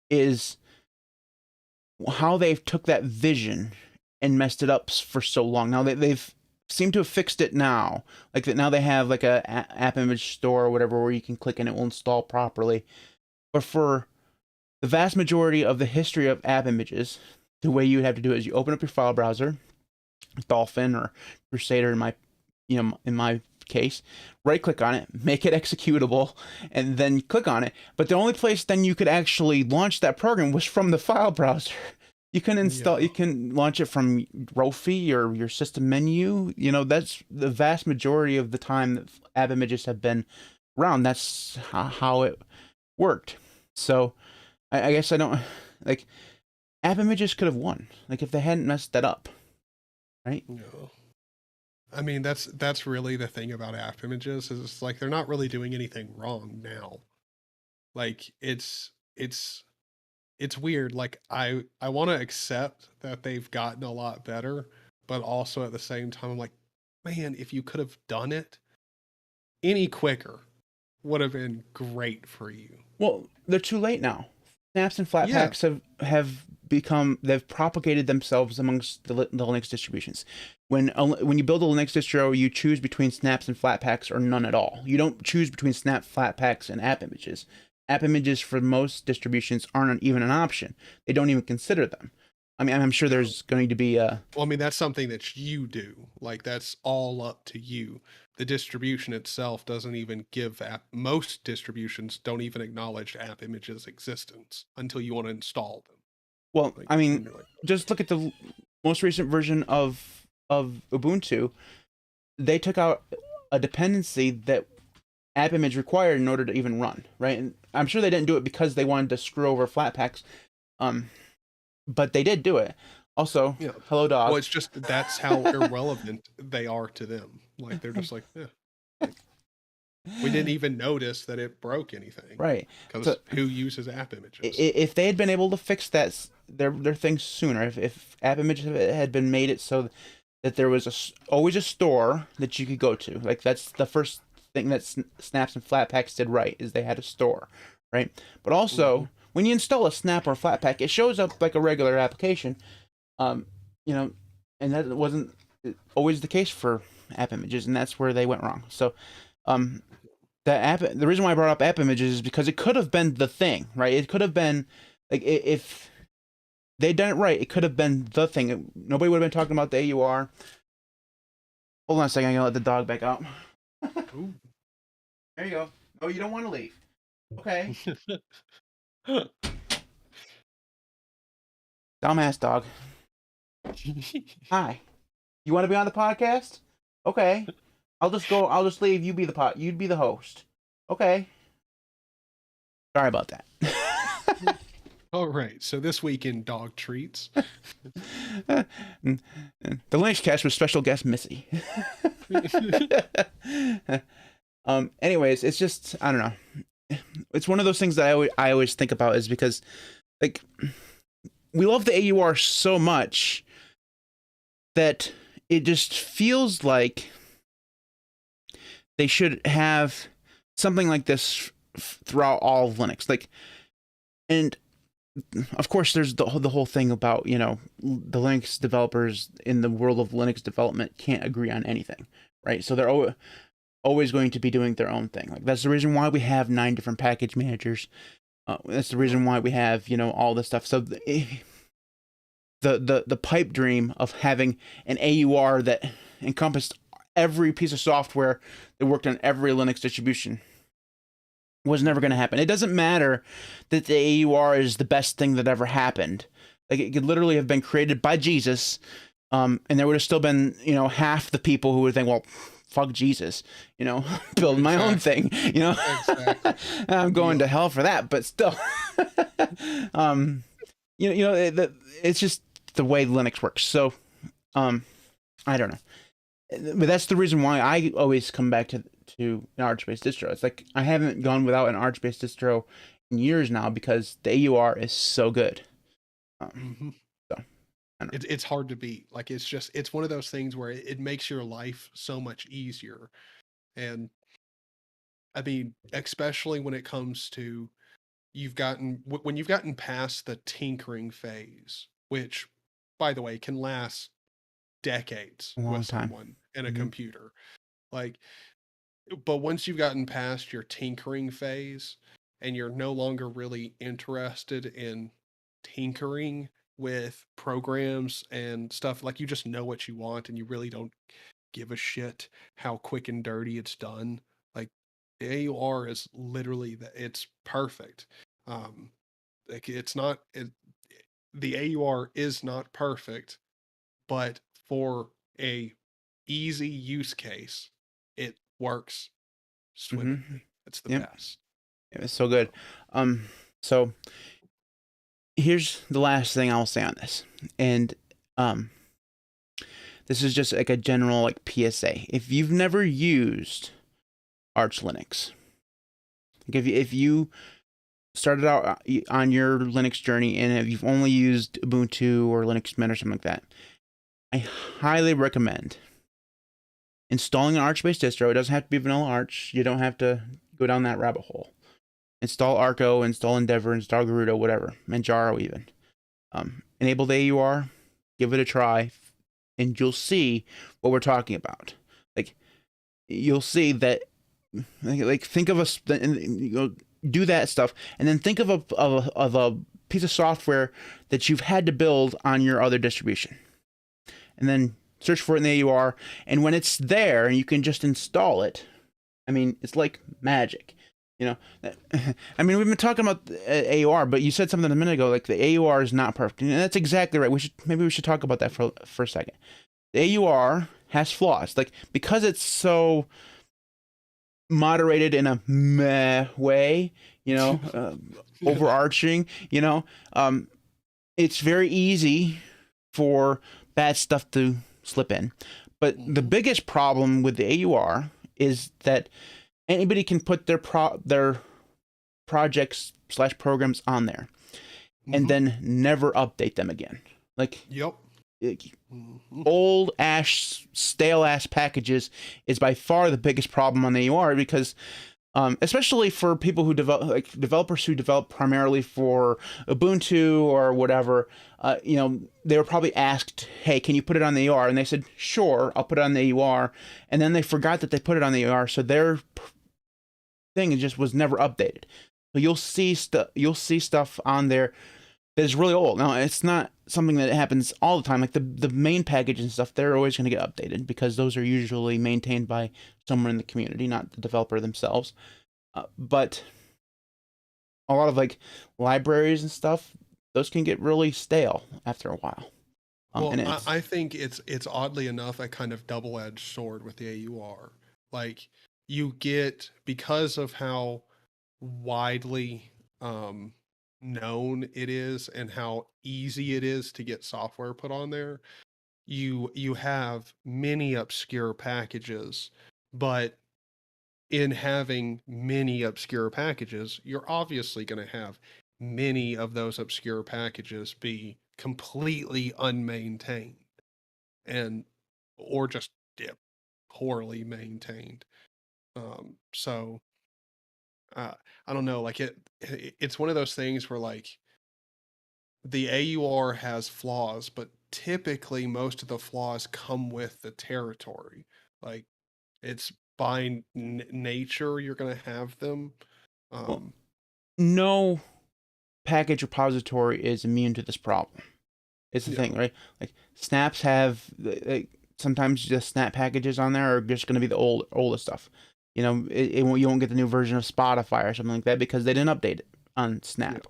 is how they've took that vision and messed it up for so long. Now they've seemed to have fixed it now. Like that now they have like a app image store or whatever where you can click and it will install properly. But for the vast majority of the history of app images, the way you would have to do it is you open up your file browser, Dolphin or Crusader in my case, right click on it, make it executable, and then click on it. But the only place then you could actually launch that program was from the file browser. You can install, you can launch it from Rofi or your system menu. That's the vast majority of the time that app images have been around. That's how it worked. So I guess I don't like app images could have won. Like if they hadn't messed that up, right?
No. I mean, that's really the thing about app images is it's like they're not really doing anything wrong now. Like it's weird. Like I want to accept that they've gotten a lot better, but also at the same time I'm like, man, if you could have done it any quicker would have been great for you.
Well, they're too late now. Snaps and Flatpaks they've propagated themselves amongst the Linux distributions. When you build a Linux distro, you choose between snaps and Flatpaks or none at all. You don't choose between snap, Flatpaks, and app images. App images for most distributions aren't even an option. They don't even consider them. I mean, I'm sure there's going to be a...
Well, I mean, that's something that you do. Like, that's all up to you. The distribution itself doesn't even give most distributions don't even acknowledge app images' existence until you want to install them.
Well,
like,
I mean, just look at the most recent version of Ubuntu. They took out a dependency that app image required in order to even run, right? And I'm sure they didn't do it because they wanted to screw over Flatpaks, but they did do it. Also, hello dog.
Well, it's just that's how irrelevant they are to them. Like they're just like, we didn't even notice that it broke anything,
right?
Because who uses app images?
If they had been able to fix that, their things sooner, if app images had been made it so that there was always a store that you could go to, like that's the first thing that Snaps and Flatpaks did right, is they had a store, right? But also, when you install a Snap or Flatpak, it shows up like a regular application, and that wasn't always the case for app images, and that's where they went wrong. So, the reason why I brought up app images is because it could have been the thing, right? It could have been like if they'd done it right, it could have been the thing. Nobody would have been talking about the AUR. Hold on a second, I'm gonna let the dog back out.
Ooh.
There you go. Oh, you don't want to leave. Okay. Dumbass dog. Hi. You want to be on the podcast? Okay. I'll just leave. You'd be the host. Okay. Sorry about that.
All right. So this week in dog treats.
The Linux cast with special guest Missy. Anyways, it's just, I don't know. It's one of those things that I always think about, is because, like, we love the AUR so much that it just feels like they should have something like this throughout all of Linux. Like, and of course, there's the whole thing about, the Linux developers in the world of Linux development can't agree on anything, right? So they're always going to be doing their own thing. Like that's the reason why we have 9 different package managers. That's the reason why we have, all this stuff. So the pipe dream of having an AUR that encompassed every piece of software that worked on every Linux distribution was never going to happen. It doesn't matter that the AUR is the best thing that ever happened. Like it could literally have been created by Jesus, and there would have still been, half the people who would think, well, fuck Jesus, build my own thing,
Exactly.
I'm going to hell for that, but still, it's just the way Linux works. So I don't know, but that's the reason why I always come back to an Arch-based distro. It's like I haven't gone without an Arch-based distro in years now because the AUR is so good.
Mm-hmm.
So I don't know.
It's hard to beat. Like it's one of those things where it makes your life so much easier. And I mean, especially when it comes to when you've gotten past the tinkering phase, which, by the way, can last decades
A long
with
time.
someone and a
Mhm.
computer. Like, but once you've gotten past your tinkering phase and you're no longer really interested in tinkering with programs and stuff, like you just know what you want and you really don't give a shit how quick and dirty it's done. Like the AUR is literally it's perfect. Like it's not the AUR is not perfect, but for a easy use case, it works
Mhm.
swimmingly. It's the
Yep.
best.
It was so good. So here's the last thing I'll say on this, and um, this is just like a general like PSA. If you've never used Arch Linux, like if you started out on your Linux journey and if you've only used Ubuntu or Linux Mint or something like that, I highly recommend installing an Arch-based distro. It doesn't have to be vanilla Arch. You don't have to go down that rabbit hole. Install Arco, install Endeavor, install Garuda, whatever, Manjaro even. Enable the AUR, give it a try, and you'll see what we're talking about. Like, you'll see that, like think of do that stuff, and then think of a piece of software that you've had to build on your other distribution, and then search for it in the AUR, and when it's there and you can just install it, I mean, it's like magic. You know, I mean, we've been talking about AUR, but you said something a minute ago, like the AUR is not perfect, and that's exactly right. Maybe we should talk about that for a second. The AUR has flaws, like because it's so moderated in a meh way, overarching. It's very easy for bad stuff to slip in. But the biggest problem with the AUR is that anybody can put their projects / programs on there and then never update them again. Like,
Yep.
Old stale ass packages is by far the biggest problem on the AUR because especially for people who developers who develop primarily for Ubuntu or whatever, they were probably asked, hey, can you put it on the AUR? And they said, sure, I'll put it on the AUR. And then they forgot that they put it on the AUR, so their thing just was never updated. So you'll see stuff on there that is really old. Now, it's not something that happens all the time. Like the main package and stuff, they're always going to get updated because those are usually maintained by someone in the community, not the developer themselves. But a lot of like libraries and stuff, those can get really stale after a while.
Well, I think it's oddly enough a kind of double-edged sword with the AUR. Like you get, because of how widely known it is and how easy it is to get software put on there, you have many obscure packages, but in having many obscure packages, you're obviously going to have many of those obscure packages be completely unmaintained and or just poorly maintained. So I don't know, like it's one of those things where like the AUR has flaws, but typically most of the flaws come with the territory. Like it's by nature you're going to have them.
Well, no package repository is immune to this problem. It's the thing, right? Like snaps have sometimes just snap packages on there are just going to be the oldest stuff. You won't get the new version of Spotify or something like that because they didn't update it on Snap.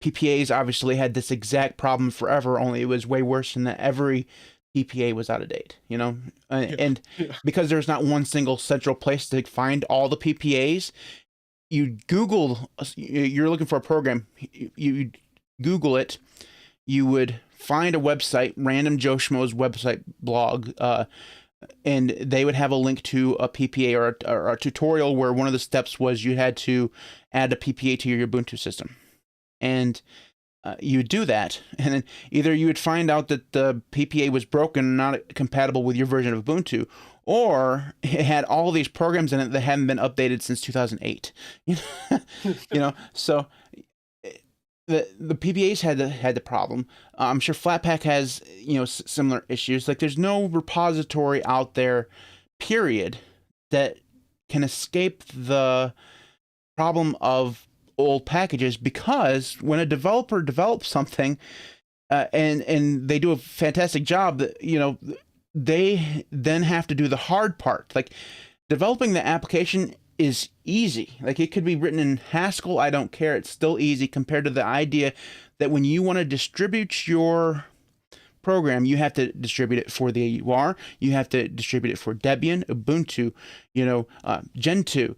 PPAs obviously had this exact problem forever, only it was way worse than that every PPA was out of date, and because there's not one single central place to find all the PPAs, you're looking for a program, you Google it, you would find a website, random Joe Schmo's website blog, and they would have a link to a PPA or a tutorial where one of the steps was you had to add a PPA to your Ubuntu system. And you would do that, and then either you would find out that the PPA was broken, not compatible with your version of Ubuntu, or it had all these programs in it that hadn't been updated since 2008. You know, so the PPAs had the problem. I'm sure Flatpak has similar issues. Like there's no repository out there, period, that can escape the problem of old packages, because when a developer develops something and they do a fantastic job, they then have to do the hard part. Like developing the application is easy. Like it could be written in Haskell, I don't care, it's still easy compared to the idea that when you want to distribute your program, you have to distribute it for the AUR, you have to distribute it for Debian, Ubuntu, Gentoo,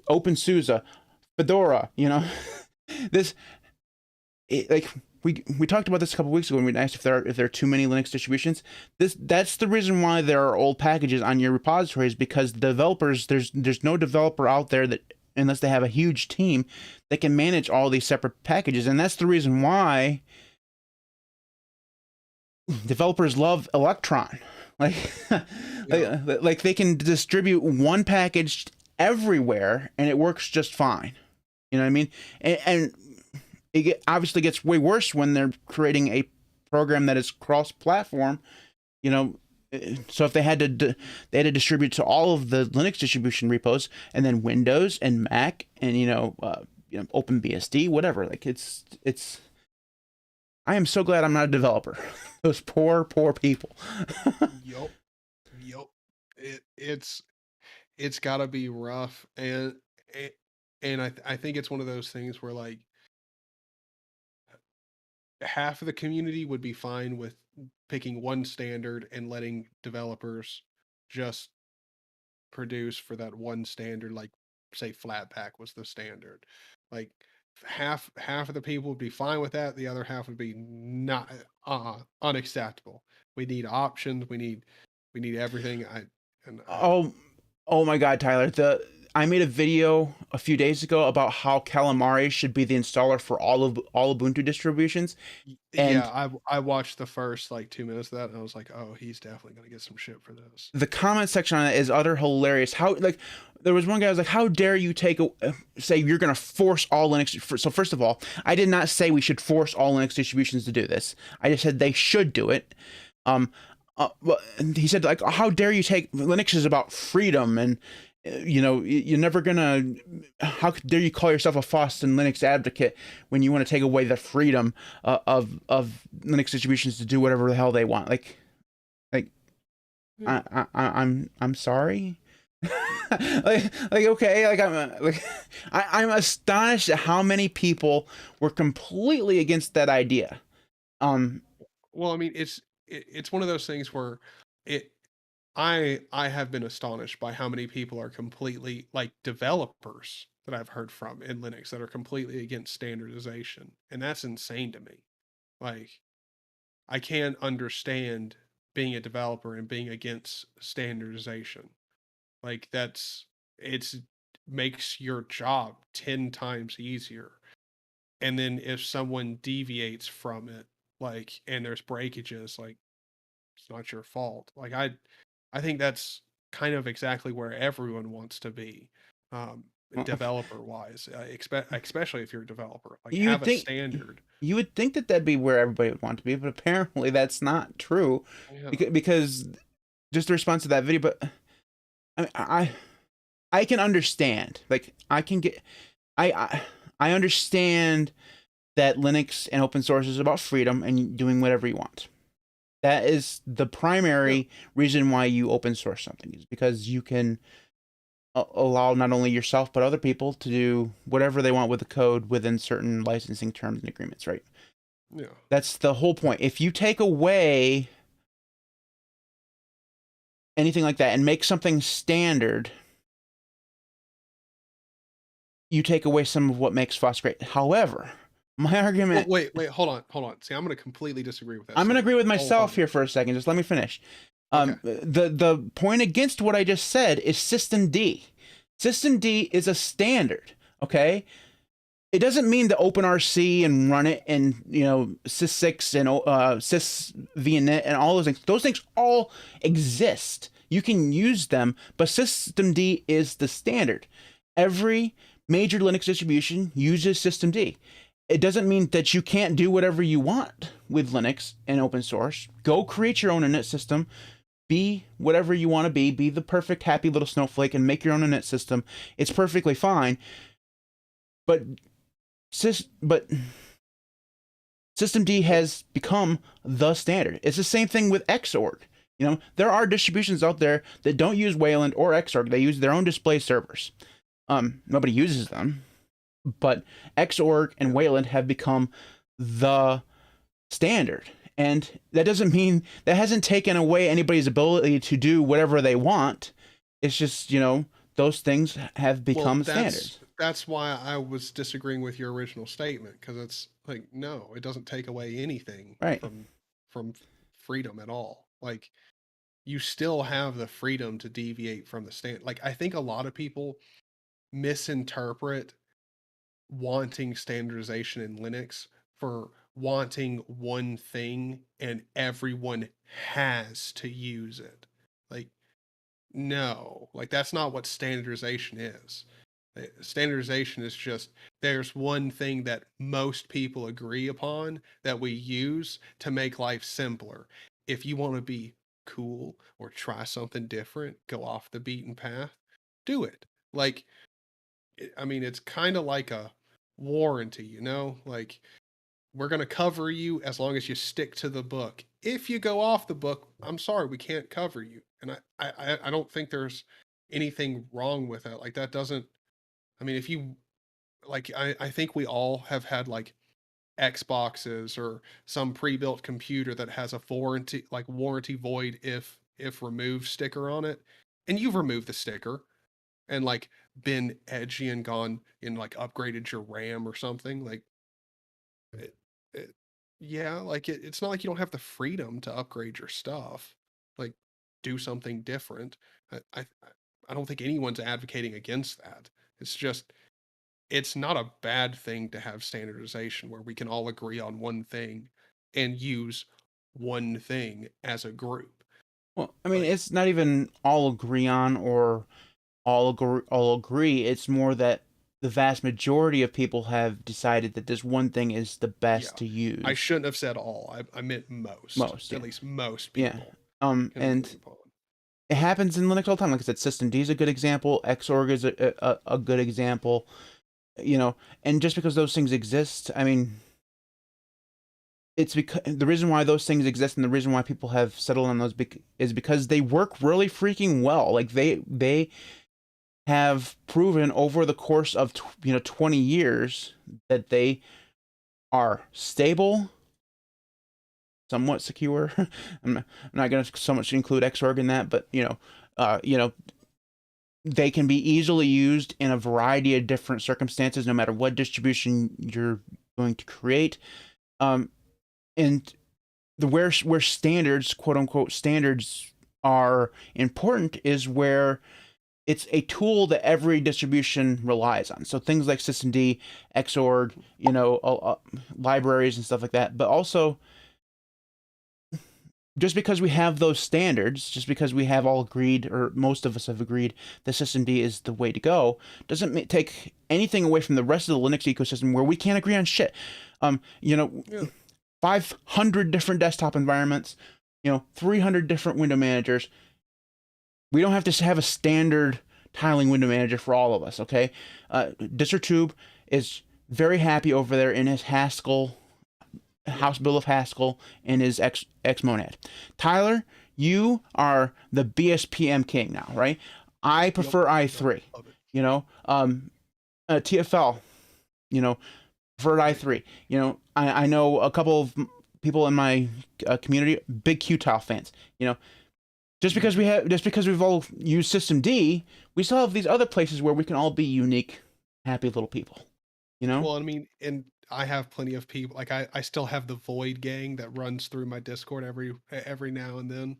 OpenSUSE, Fedora, we talked about this a couple weeks ago when we asked if there are too many Linux distributions. That's the reason why there are old packages on your repositories, because the developers, there's no developer out there that, unless they have a huge team, that can manage all these separate packages. And that's the reason why developers love Electron. Like they can distribute one package everywhere and it works just fine. You know what I mean? And it obviously gets way worse when they're creating a program that is cross-platform. So if they had to distribute to all of the Linux distribution repos, and then Windows and Mac and OpenBSD, whatever. Like it's. I am so glad I'm not a developer. Those poor people.
Yup. It's got to be rough, and I think it's one of those things where like half of the community would be fine with picking one standard and letting developers just produce for that one standard, like say Flatpak was the standard. Like half of the people would be fine with that, the other half would be not unacceptable. We need options, we need everything.
Oh my God, Tyler, I made a video a few days ago about how Calamari should be the installer for all Ubuntu distributions. And
yeah, I watched the first like 2 minutes of that and I was like, oh, he's definitely gonna get some shit for this.
The comment section on it is utter hilarious. How, like, there was one guy who was like, how dare you say you're gonna force all Linux. So first of all, I did not say we should force all Linux distributions to do this. I just said they should do it. He said, like, how dare you take, Linux is about freedom, and you're never gonna, how dare you call yourself a FOSS and Linux advocate when you want to take away the freedom of Linux distributions to do whatever the hell they want. Like I'm sorry. Okay, I'm astonished at how many people were completely against that idea.
Well, I mean, it's one of those things where I have been astonished by how many people are completely, like, developers that I've heard from in Linux that are completely against standardization, and that's insane to me. Like, I can't understand being a developer and being against standardization. Like, it's makes your job 10 times easier. And then if someone deviates from it, like, and there's breakages, like, it's not your fault. Like, I think that's kind of exactly where everyone wants to be, developer wise, especially if you're a developer. Like, have a standard.
You would think that that'd be where everybody would want to be, but apparently that's not true. Yeah. Because just the response to that video, but I can understand. Like, I understand that Linux and open source is about freedom and doing whatever you want. That is the primary reason why you open source something, is because you can allow not only yourself but other people to do whatever they want with the code within certain licensing terms and agreements, right?
Yeah.
That's the whole point. If you take away anything like that and make something standard, you take away some of what makes FOSS great. However, My argument.
Wait, hold on. See, I'm going to completely disagree with that.
I'm going to agree with myself
wholeheartedly.
here for a second. Just let me finish.
Okay.
The point against what I just said is System D. System D is a standard, okay? It doesn't mean to open RC and run it and, sys6 and sysvnet and all those things. Those things all exist. You can use them, but System D is the standard. Every major Linux distribution uses System D. It doesn't mean that you can't do whatever you want with Linux and open source. Go create your own init system. Be whatever you want to be. Be the perfect, happy little snowflake and make your own init system. It's perfectly fine. But System D has become the standard. It's the same thing with Xorg. There are distributions out there that don't use Wayland or Xorg. They use their own display servers. Nobody uses them. But Xorg and Wayland have become the standard. And that doesn't mean, that hasn't taken away anybody's ability to do whatever they want. It's just, those things have become standards.
That's why I was disagreeing with your original statement, because it's like, no, it doesn't take away anything from freedom at all. Like, you still have the freedom to deviate from the standard. Like, I think a lot of people misinterpret wanting standardization in Linux for wanting one thing and everyone has to use it. Like, no, like that's not what standardization is. Standardization is just, there's one thing that most people agree upon that we use to make life simpler. If you want to be cool or try something different, go off the beaten path, do it. Like, I mean, it's kind of like a warranty, like, we're going to cover you as long as you stick to the book. If you go off the book, I'm sorry, we can't cover you. And I don't think there's anything wrong with that. Like, that doesn't, I mean, if you, like, I think we all have had, like, Xboxes or some pre-built computer that has a warranty void if removed sticker on it. And you've removed the sticker and, like, been edgy and gone and, like, upgraded your RAM or something. Like, yeah, like, it's not like you don't have the freedom to upgrade your stuff. Like, do something different. I don't think anyone's advocating against that. It's just, it's not a bad thing to have standardization where we can all agree on one thing and use one thing as a group.
Well, I mean, it's not even all agree on or all agree. It's more that the vast majority of people have decided that this one thing is the best to use.
I shouldn't have said all. I meant most. At least most people.
Yeah. And it happens in Linux all the time. Like I said, System D is a good example. Xorg is a good example. And just because those things exist, I mean, it's because the reason why those things exist and the reason why people have settled on those is because they work really freaking well. Like they have proven over the course of 20 years that they are stable, somewhat secure. I'm not going to so much include Xorg in that, but they can be easily used in a variety of different circumstances, no matter what distribution you're going to create. And where standards, quote unquote, standards are important is where it's a tool that every distribution relies on. So things like systemd, Xorg, libraries and stuff like that. But also, just because we have those standards, just because we have all agreed, or most of us have agreed, that systemd is the way to go, doesn't take anything away from the rest of the Linux ecosystem where we can't agree on shit. 500 different desktop environments, 300 different window managers. We don't have to have a standard tiling window manager for all of us, okay? DistroTube is very happy over there in his Haskell, House Bill of Haskell, and his Xmonad. Tyler, you are the BSPM king now, right? I prefer i3, TFL, preferred i3. I know a couple of people in my community, big Qtile fans, Just because we've all used systemd, we still have these other places where we can all be unique, happy little people,
Well, I mean, and I have plenty of people. Like I still have the Void gang that runs through my Discord every now and then.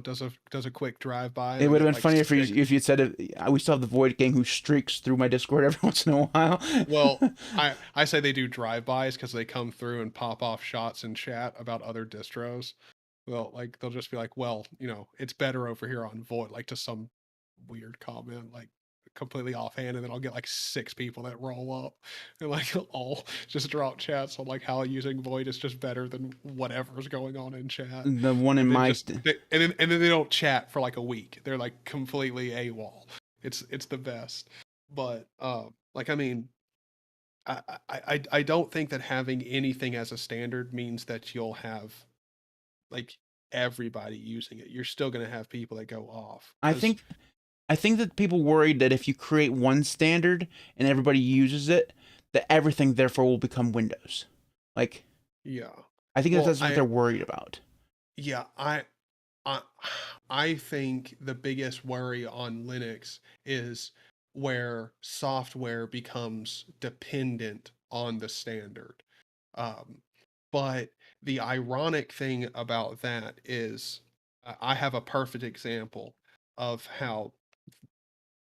Does a quick drive by,
It
and I
would have
get
been
like
funnier if
six.
you said we still have the Void Gang who streaks through my Discord every once in a while.
Well, I say they do drive-bys because they come through and pop off shots in chat about other distros. Well, like they'll just be like, well, it's better over here on Void, like to some weird comment, like completely offhand, and then I'll get like six people that roll up and like all just drop chats on like how using Void is just better than whatever's going on in chat.
The one in
And then
my
and then they don't chat for like a week. They're like completely AWOL. It's the best. But like I mean, I don't think that having anything as a standard means that you'll have like everybody using it. You're still going to have people that go off
I
because
think I think that people worried that if you create one standard and everybody uses it, that everything therefore will become Windows. Like,
yeah.
I think
Well,
that's what they're worried about.
yeah, I I think the biggest worry on Linux is where software becomes dependent on the standard. Um, but the ironic thing about that is I have a perfect example of how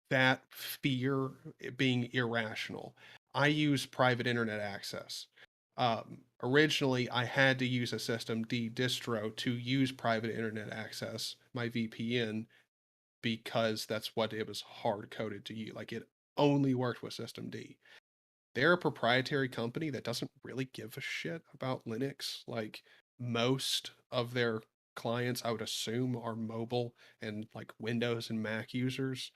that fear being irrational. I use private internet access. Originally, I had to use a system D distro to use private internet access, my VPN, because that's what it was hard coded to use. Like it only worked with System D. They're a proprietary company that doesn't really give a shit about Linux. Like most of their clients, I would assume, are mobile and like Windows and Mac users,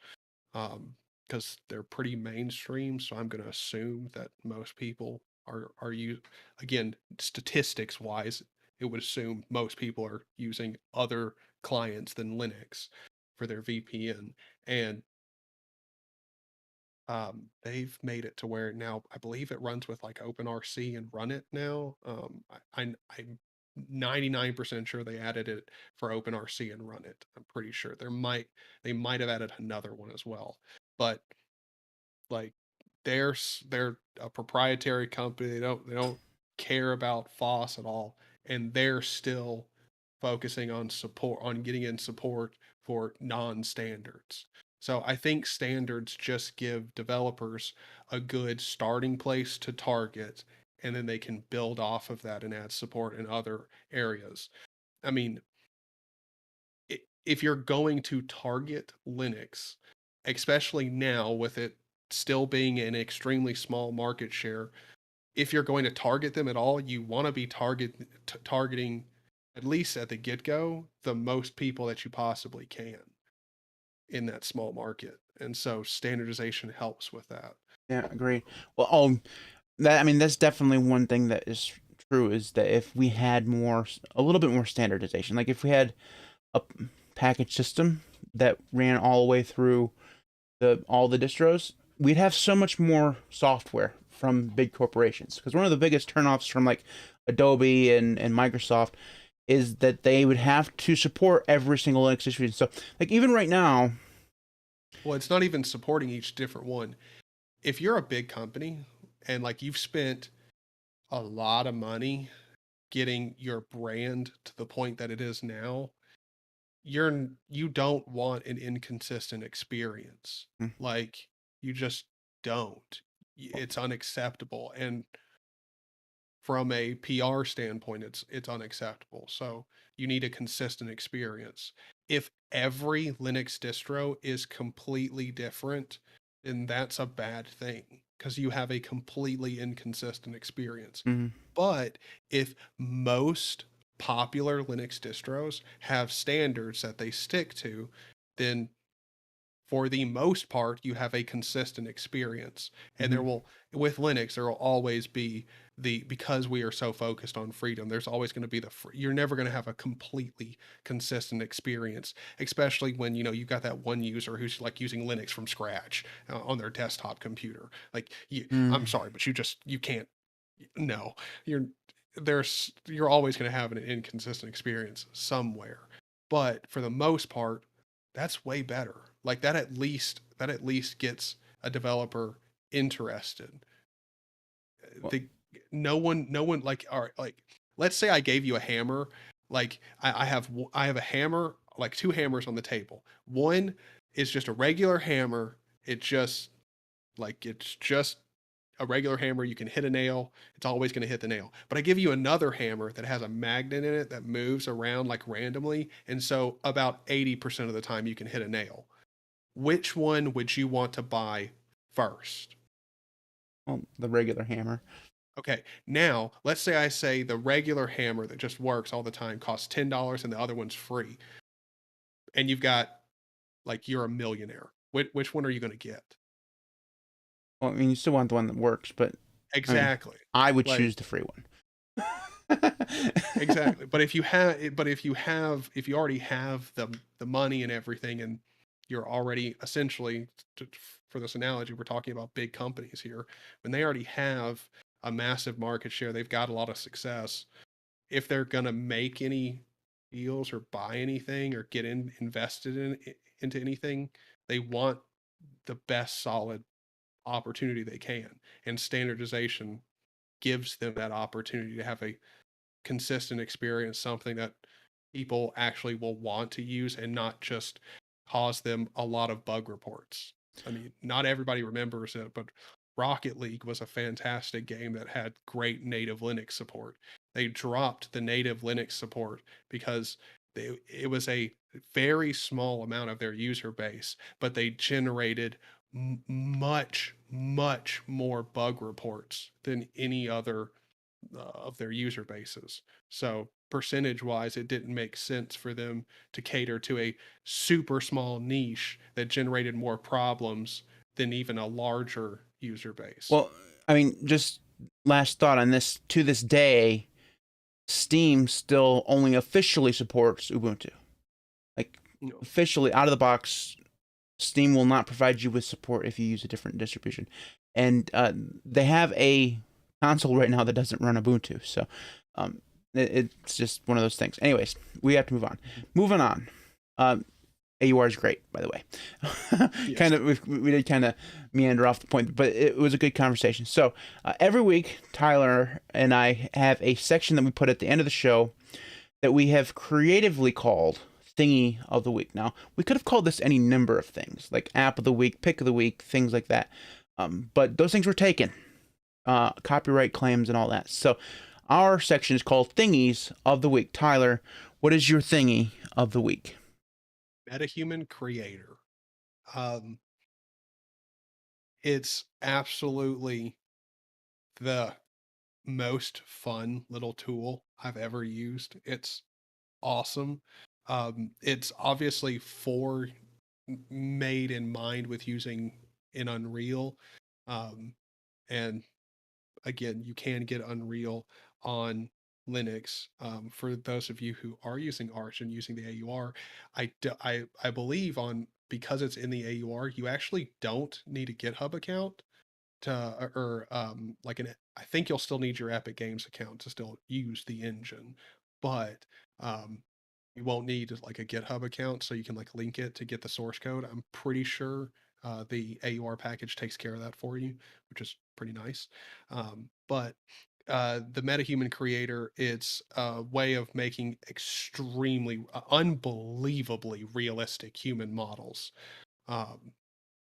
because they're pretty mainstream. So I'm going to assume that most people are you again statistics wise, it would assume most people are using other clients than Linux for their VPN, and they've made it to where now I believe it runs with like OpenRC and Run It now. I'm 99% sure they added it for OpenRC and Run It. I'm pretty sure they might have added another one as well, but like they're a proprietary company. They don't care about FOSS at all, and they're still focusing on support on getting in support for non-standards. So I think standards just give developers a good starting place to target, and then they can build off of that and add support in other areas. I mean, if you're going to target Linux, especially now with it still being an extremely small market share, if you're going to target them at all, you want to be targeting at least at the get-go the most people that you possibly can in that small market. And so standardization helps with that.
Yeah, agreed. Well, that's definitely one thing that is true is that if we had a little bit more standardization, like if we had a package system that ran all the way through all the distros, we'd have so much more software from big corporations. Because one of the biggest turnoffs from like Adobe and Microsoft is that they would have to support every single Linux distribution. So like even right now,
Well, it's not even supporting each different one. If you're a big company and like you've spent a lot of money getting your brand to the point that it is now, you don't want an inconsistent experience.
mm,
Like you just don't. It's unacceptable, and from a PR standpoint, it's unacceptable. So you need a consistent experience. If every Linux distro is completely different, then that's a bad thing because you have a completely inconsistent experience.
mhm.
But if most popular Linux distros have standards that they stick to, then for the most part, you have a consistent experience. And
Mhm.
with Linux, there will always be because we are so focused on freedom, there's always going to be you're never going to have a completely consistent experience, especially when, you've got that one user who's like using Linux from scratch on their desktop computer. Like, I'm
Mm.
sorry, but you can't, no, you're, you're always going to have an inconsistent experience somewhere. But for the most part, that's way better. Like that at least gets a developer interested.
Well,
The no one like, all right, like let's say I gave you a hammer. Like I have a hammer, like two hammers on the table. One is just a regular hammer. It's just a regular hammer. You can hit a nail. It's always going to hit the nail. But I give you another hammer that has a magnet in it that moves around like randomly. And so about 80% of the time you can hit a nail. Which one would you want to buy first?
Well, the regular hammer.
Okay, now let's say I say the regular hammer that just works all the time costs $10 and the other one's free. And you've got, like, you're a millionaire. Which one are you going to get?
Well, I mean, you still want the one that works, but I mean,
Exactly.
I would
Like,
choose the free one.
exactly. But if you already have the money and everything, and you're already essentially, for this analogy, we're talking about big companies here. When they already have a massive market share, they've got a lot of success. If they're gonna make any deals or buy anything or get invested into anything, they want the best solid opportunity they can, and standardization gives them that opportunity to have a consistent experience, something that people actually will want to use and not just cause them a lot of bug reports. I mean, not everybody remembers it, but Rocket League was a fantastic game that had great native Linux support. They dropped the native Linux support because it was a very small amount of their user base, but they generated much more bug reports than any other of their user bases. So percentage wise, it didn't make sense for them to cater to a super small niche that generated more problems than even a larger user base.
Well, I mean, just last thought on this. To this day, Steam still only officially supports Ubuntu. Like,
You know,
officially, out of the box, Steam will not provide you with support if you use a different distribution. And they have a console right now that doesn't run Ubuntu. So it's just one of those things. Anyways, we have to move on. Moving on. AUR is great, by the way.
yes.
Kind of, we did kind of meander off the point, but it was a good conversation. So every week, Tyler and I have a section that we put at the end of the show that we have creatively called Thingy of the Week. Now, we could have called this any number of things, like App of the Week, Pick of the Week, things like that. But those things were taken, copyright claims and all that. So our section is called Thingies of the Week. Tyler, what is your Thingy of the Week?
Metahuman creator. Um, it's absolutely the most fun little tool I've ever used. It's awesome. It's obviously made in mind with using in Unreal. Um, and again, you can get Unreal on Linux. For those of you who are using Arch and using the AUR, I believe on, because it's in the AUR, you actually don't need a GitHub account to, or like I think you'll still need your Epic Games account to still use the engine, but you won't need like a GitHub account so you can like link it to get the source code. I'm pretty sure the AUR package takes care of that for you, which is pretty nice. But the MetaHuman creator, it's a way of making extremely, unbelievably realistic human models. Um,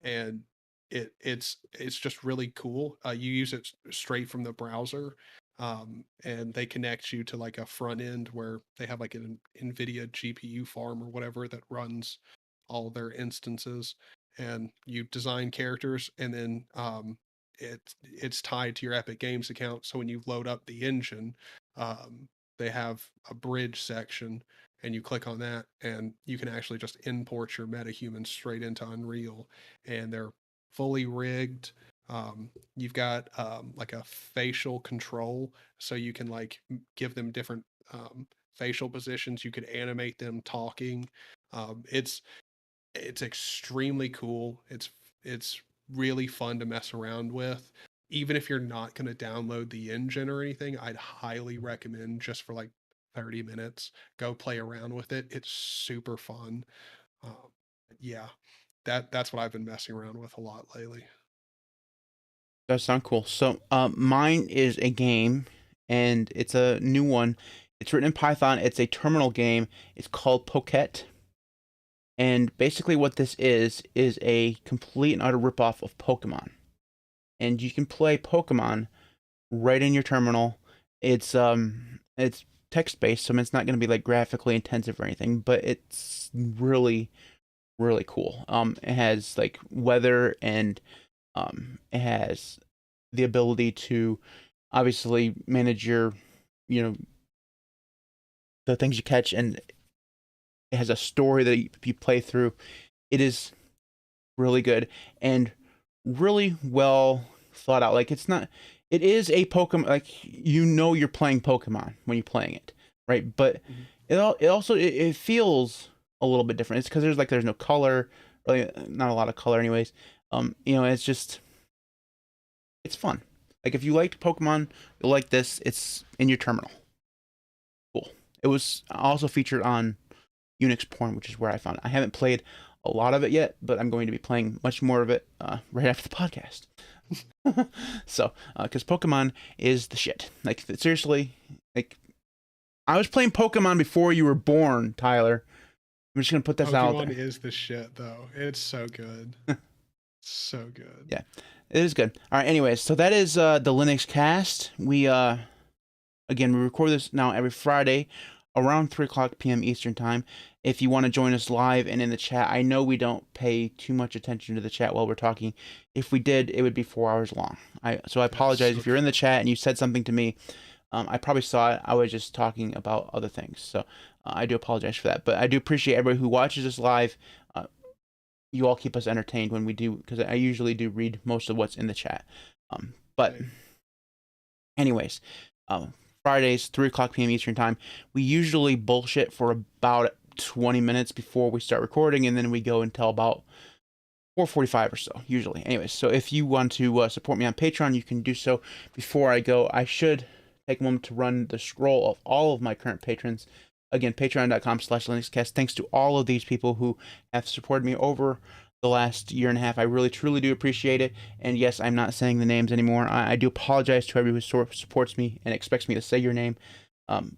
and it's just really cool. You use it straight from the browser, and they connect you to like a front end where they have like an NVIDIA GPU farm or whatever that runs all their instances, and you design characters, and then it's tied to your Epic Games account. So when you load up the engine, they have a bridge section, and you click on that, and you can actually just import your metahumans straight into Unreal, and they're fully rigged. You've got like a facial control, so you can like give them different facial positions. You could animate them talking. It's extremely cool. It's really fun to mess around with. Even if you're not going to download the engine or anything, I'd highly recommend, just for like 30 minutes, go play around with it. It's super fun. Yeah, that's what I've been messing around with a lot lately.
That sounds cool. So, mine is a game, and it's a new one. It's written in Python. It's a terminal game. It's called Pocket. And basically what this is a complete and utter ripoff of Pokemon. And you can play Pokemon right in your terminal. It's text-based, so it's not going to be like graphically intensive or anything, but it's really, really cool. It has like weather, and it has the ability to obviously manage your, the things you catch, and it has a story that you play through. It is really good and really well thought out. Like, it is a Pokemon, like, you're playing Pokemon when you're playing it, right? But it feels a little bit different. It's because there's no color, really, not a lot of color anyways. It's fun. Like, if you liked Pokemon, you'll like this. It's in your terminal. Cool. It was also featured on Unix Porn, which is where I found it. I haven't played a lot of it yet, but I'm going to be playing much more of it right after the podcast. So, because Pokemon is the shit. Like, seriously, like, I was playing Pokemon before you were born, Tyler. I'm just gonna put this out there.
Pokemon is the shit, though. It's so good. So good.
Yeah, it is good. All right. Anyways, so that is the Linux cast. We again, we record this now every Friday around 3:00 p.m. Eastern time. If you want to join us live and in the chat, I know we don't pay too much attention to the chat while we're talking. If we did, it would be 4 hours long. So I apologize if you're in the chat and you said something to me. I probably saw it. I was just talking about other things. So I do apologize for that. But I do appreciate everybody who watches us live. You all keep us entertained when we do, because I usually do read most of what's in the chat. But anyways, Fridays, 3:00 p.m. Eastern time. We usually bullshit for about 20 minutes before we start recording, and then we go until about 4:45 or so, usually. Anyways, so if you want to support me on Patreon, you can do so. Before I go, I should take a moment to run the scroll of all of my current patrons. Again, patreon.com/LinuxCast. Thanks to all of these people who have supported me over the last year and a half. I really, truly do appreciate it. And yes, I'm not saying the names anymore. I do apologize to everyone who supports me and expects me to say your name.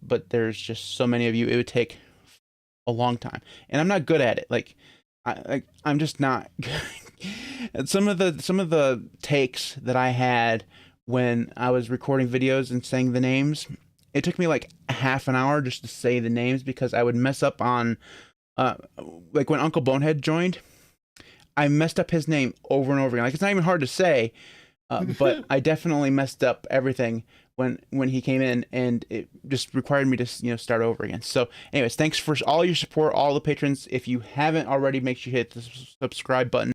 But there's just so many of you. It would take a long time. And I'm not good at it. Like, I'm just not. Some of the takes that I had when I was recording videos and saying the names, it took me like half an hour just to say the names, because I would mess up on, like when Uncle Bonehead joined, I messed up his name over and over again. Like, it's not even hard to say, but I definitely messed up everything when he came in, and it just required me to start over again. So anyways, thanks for all your support, all the patrons. If you haven't already, make sure you hit the subscribe button.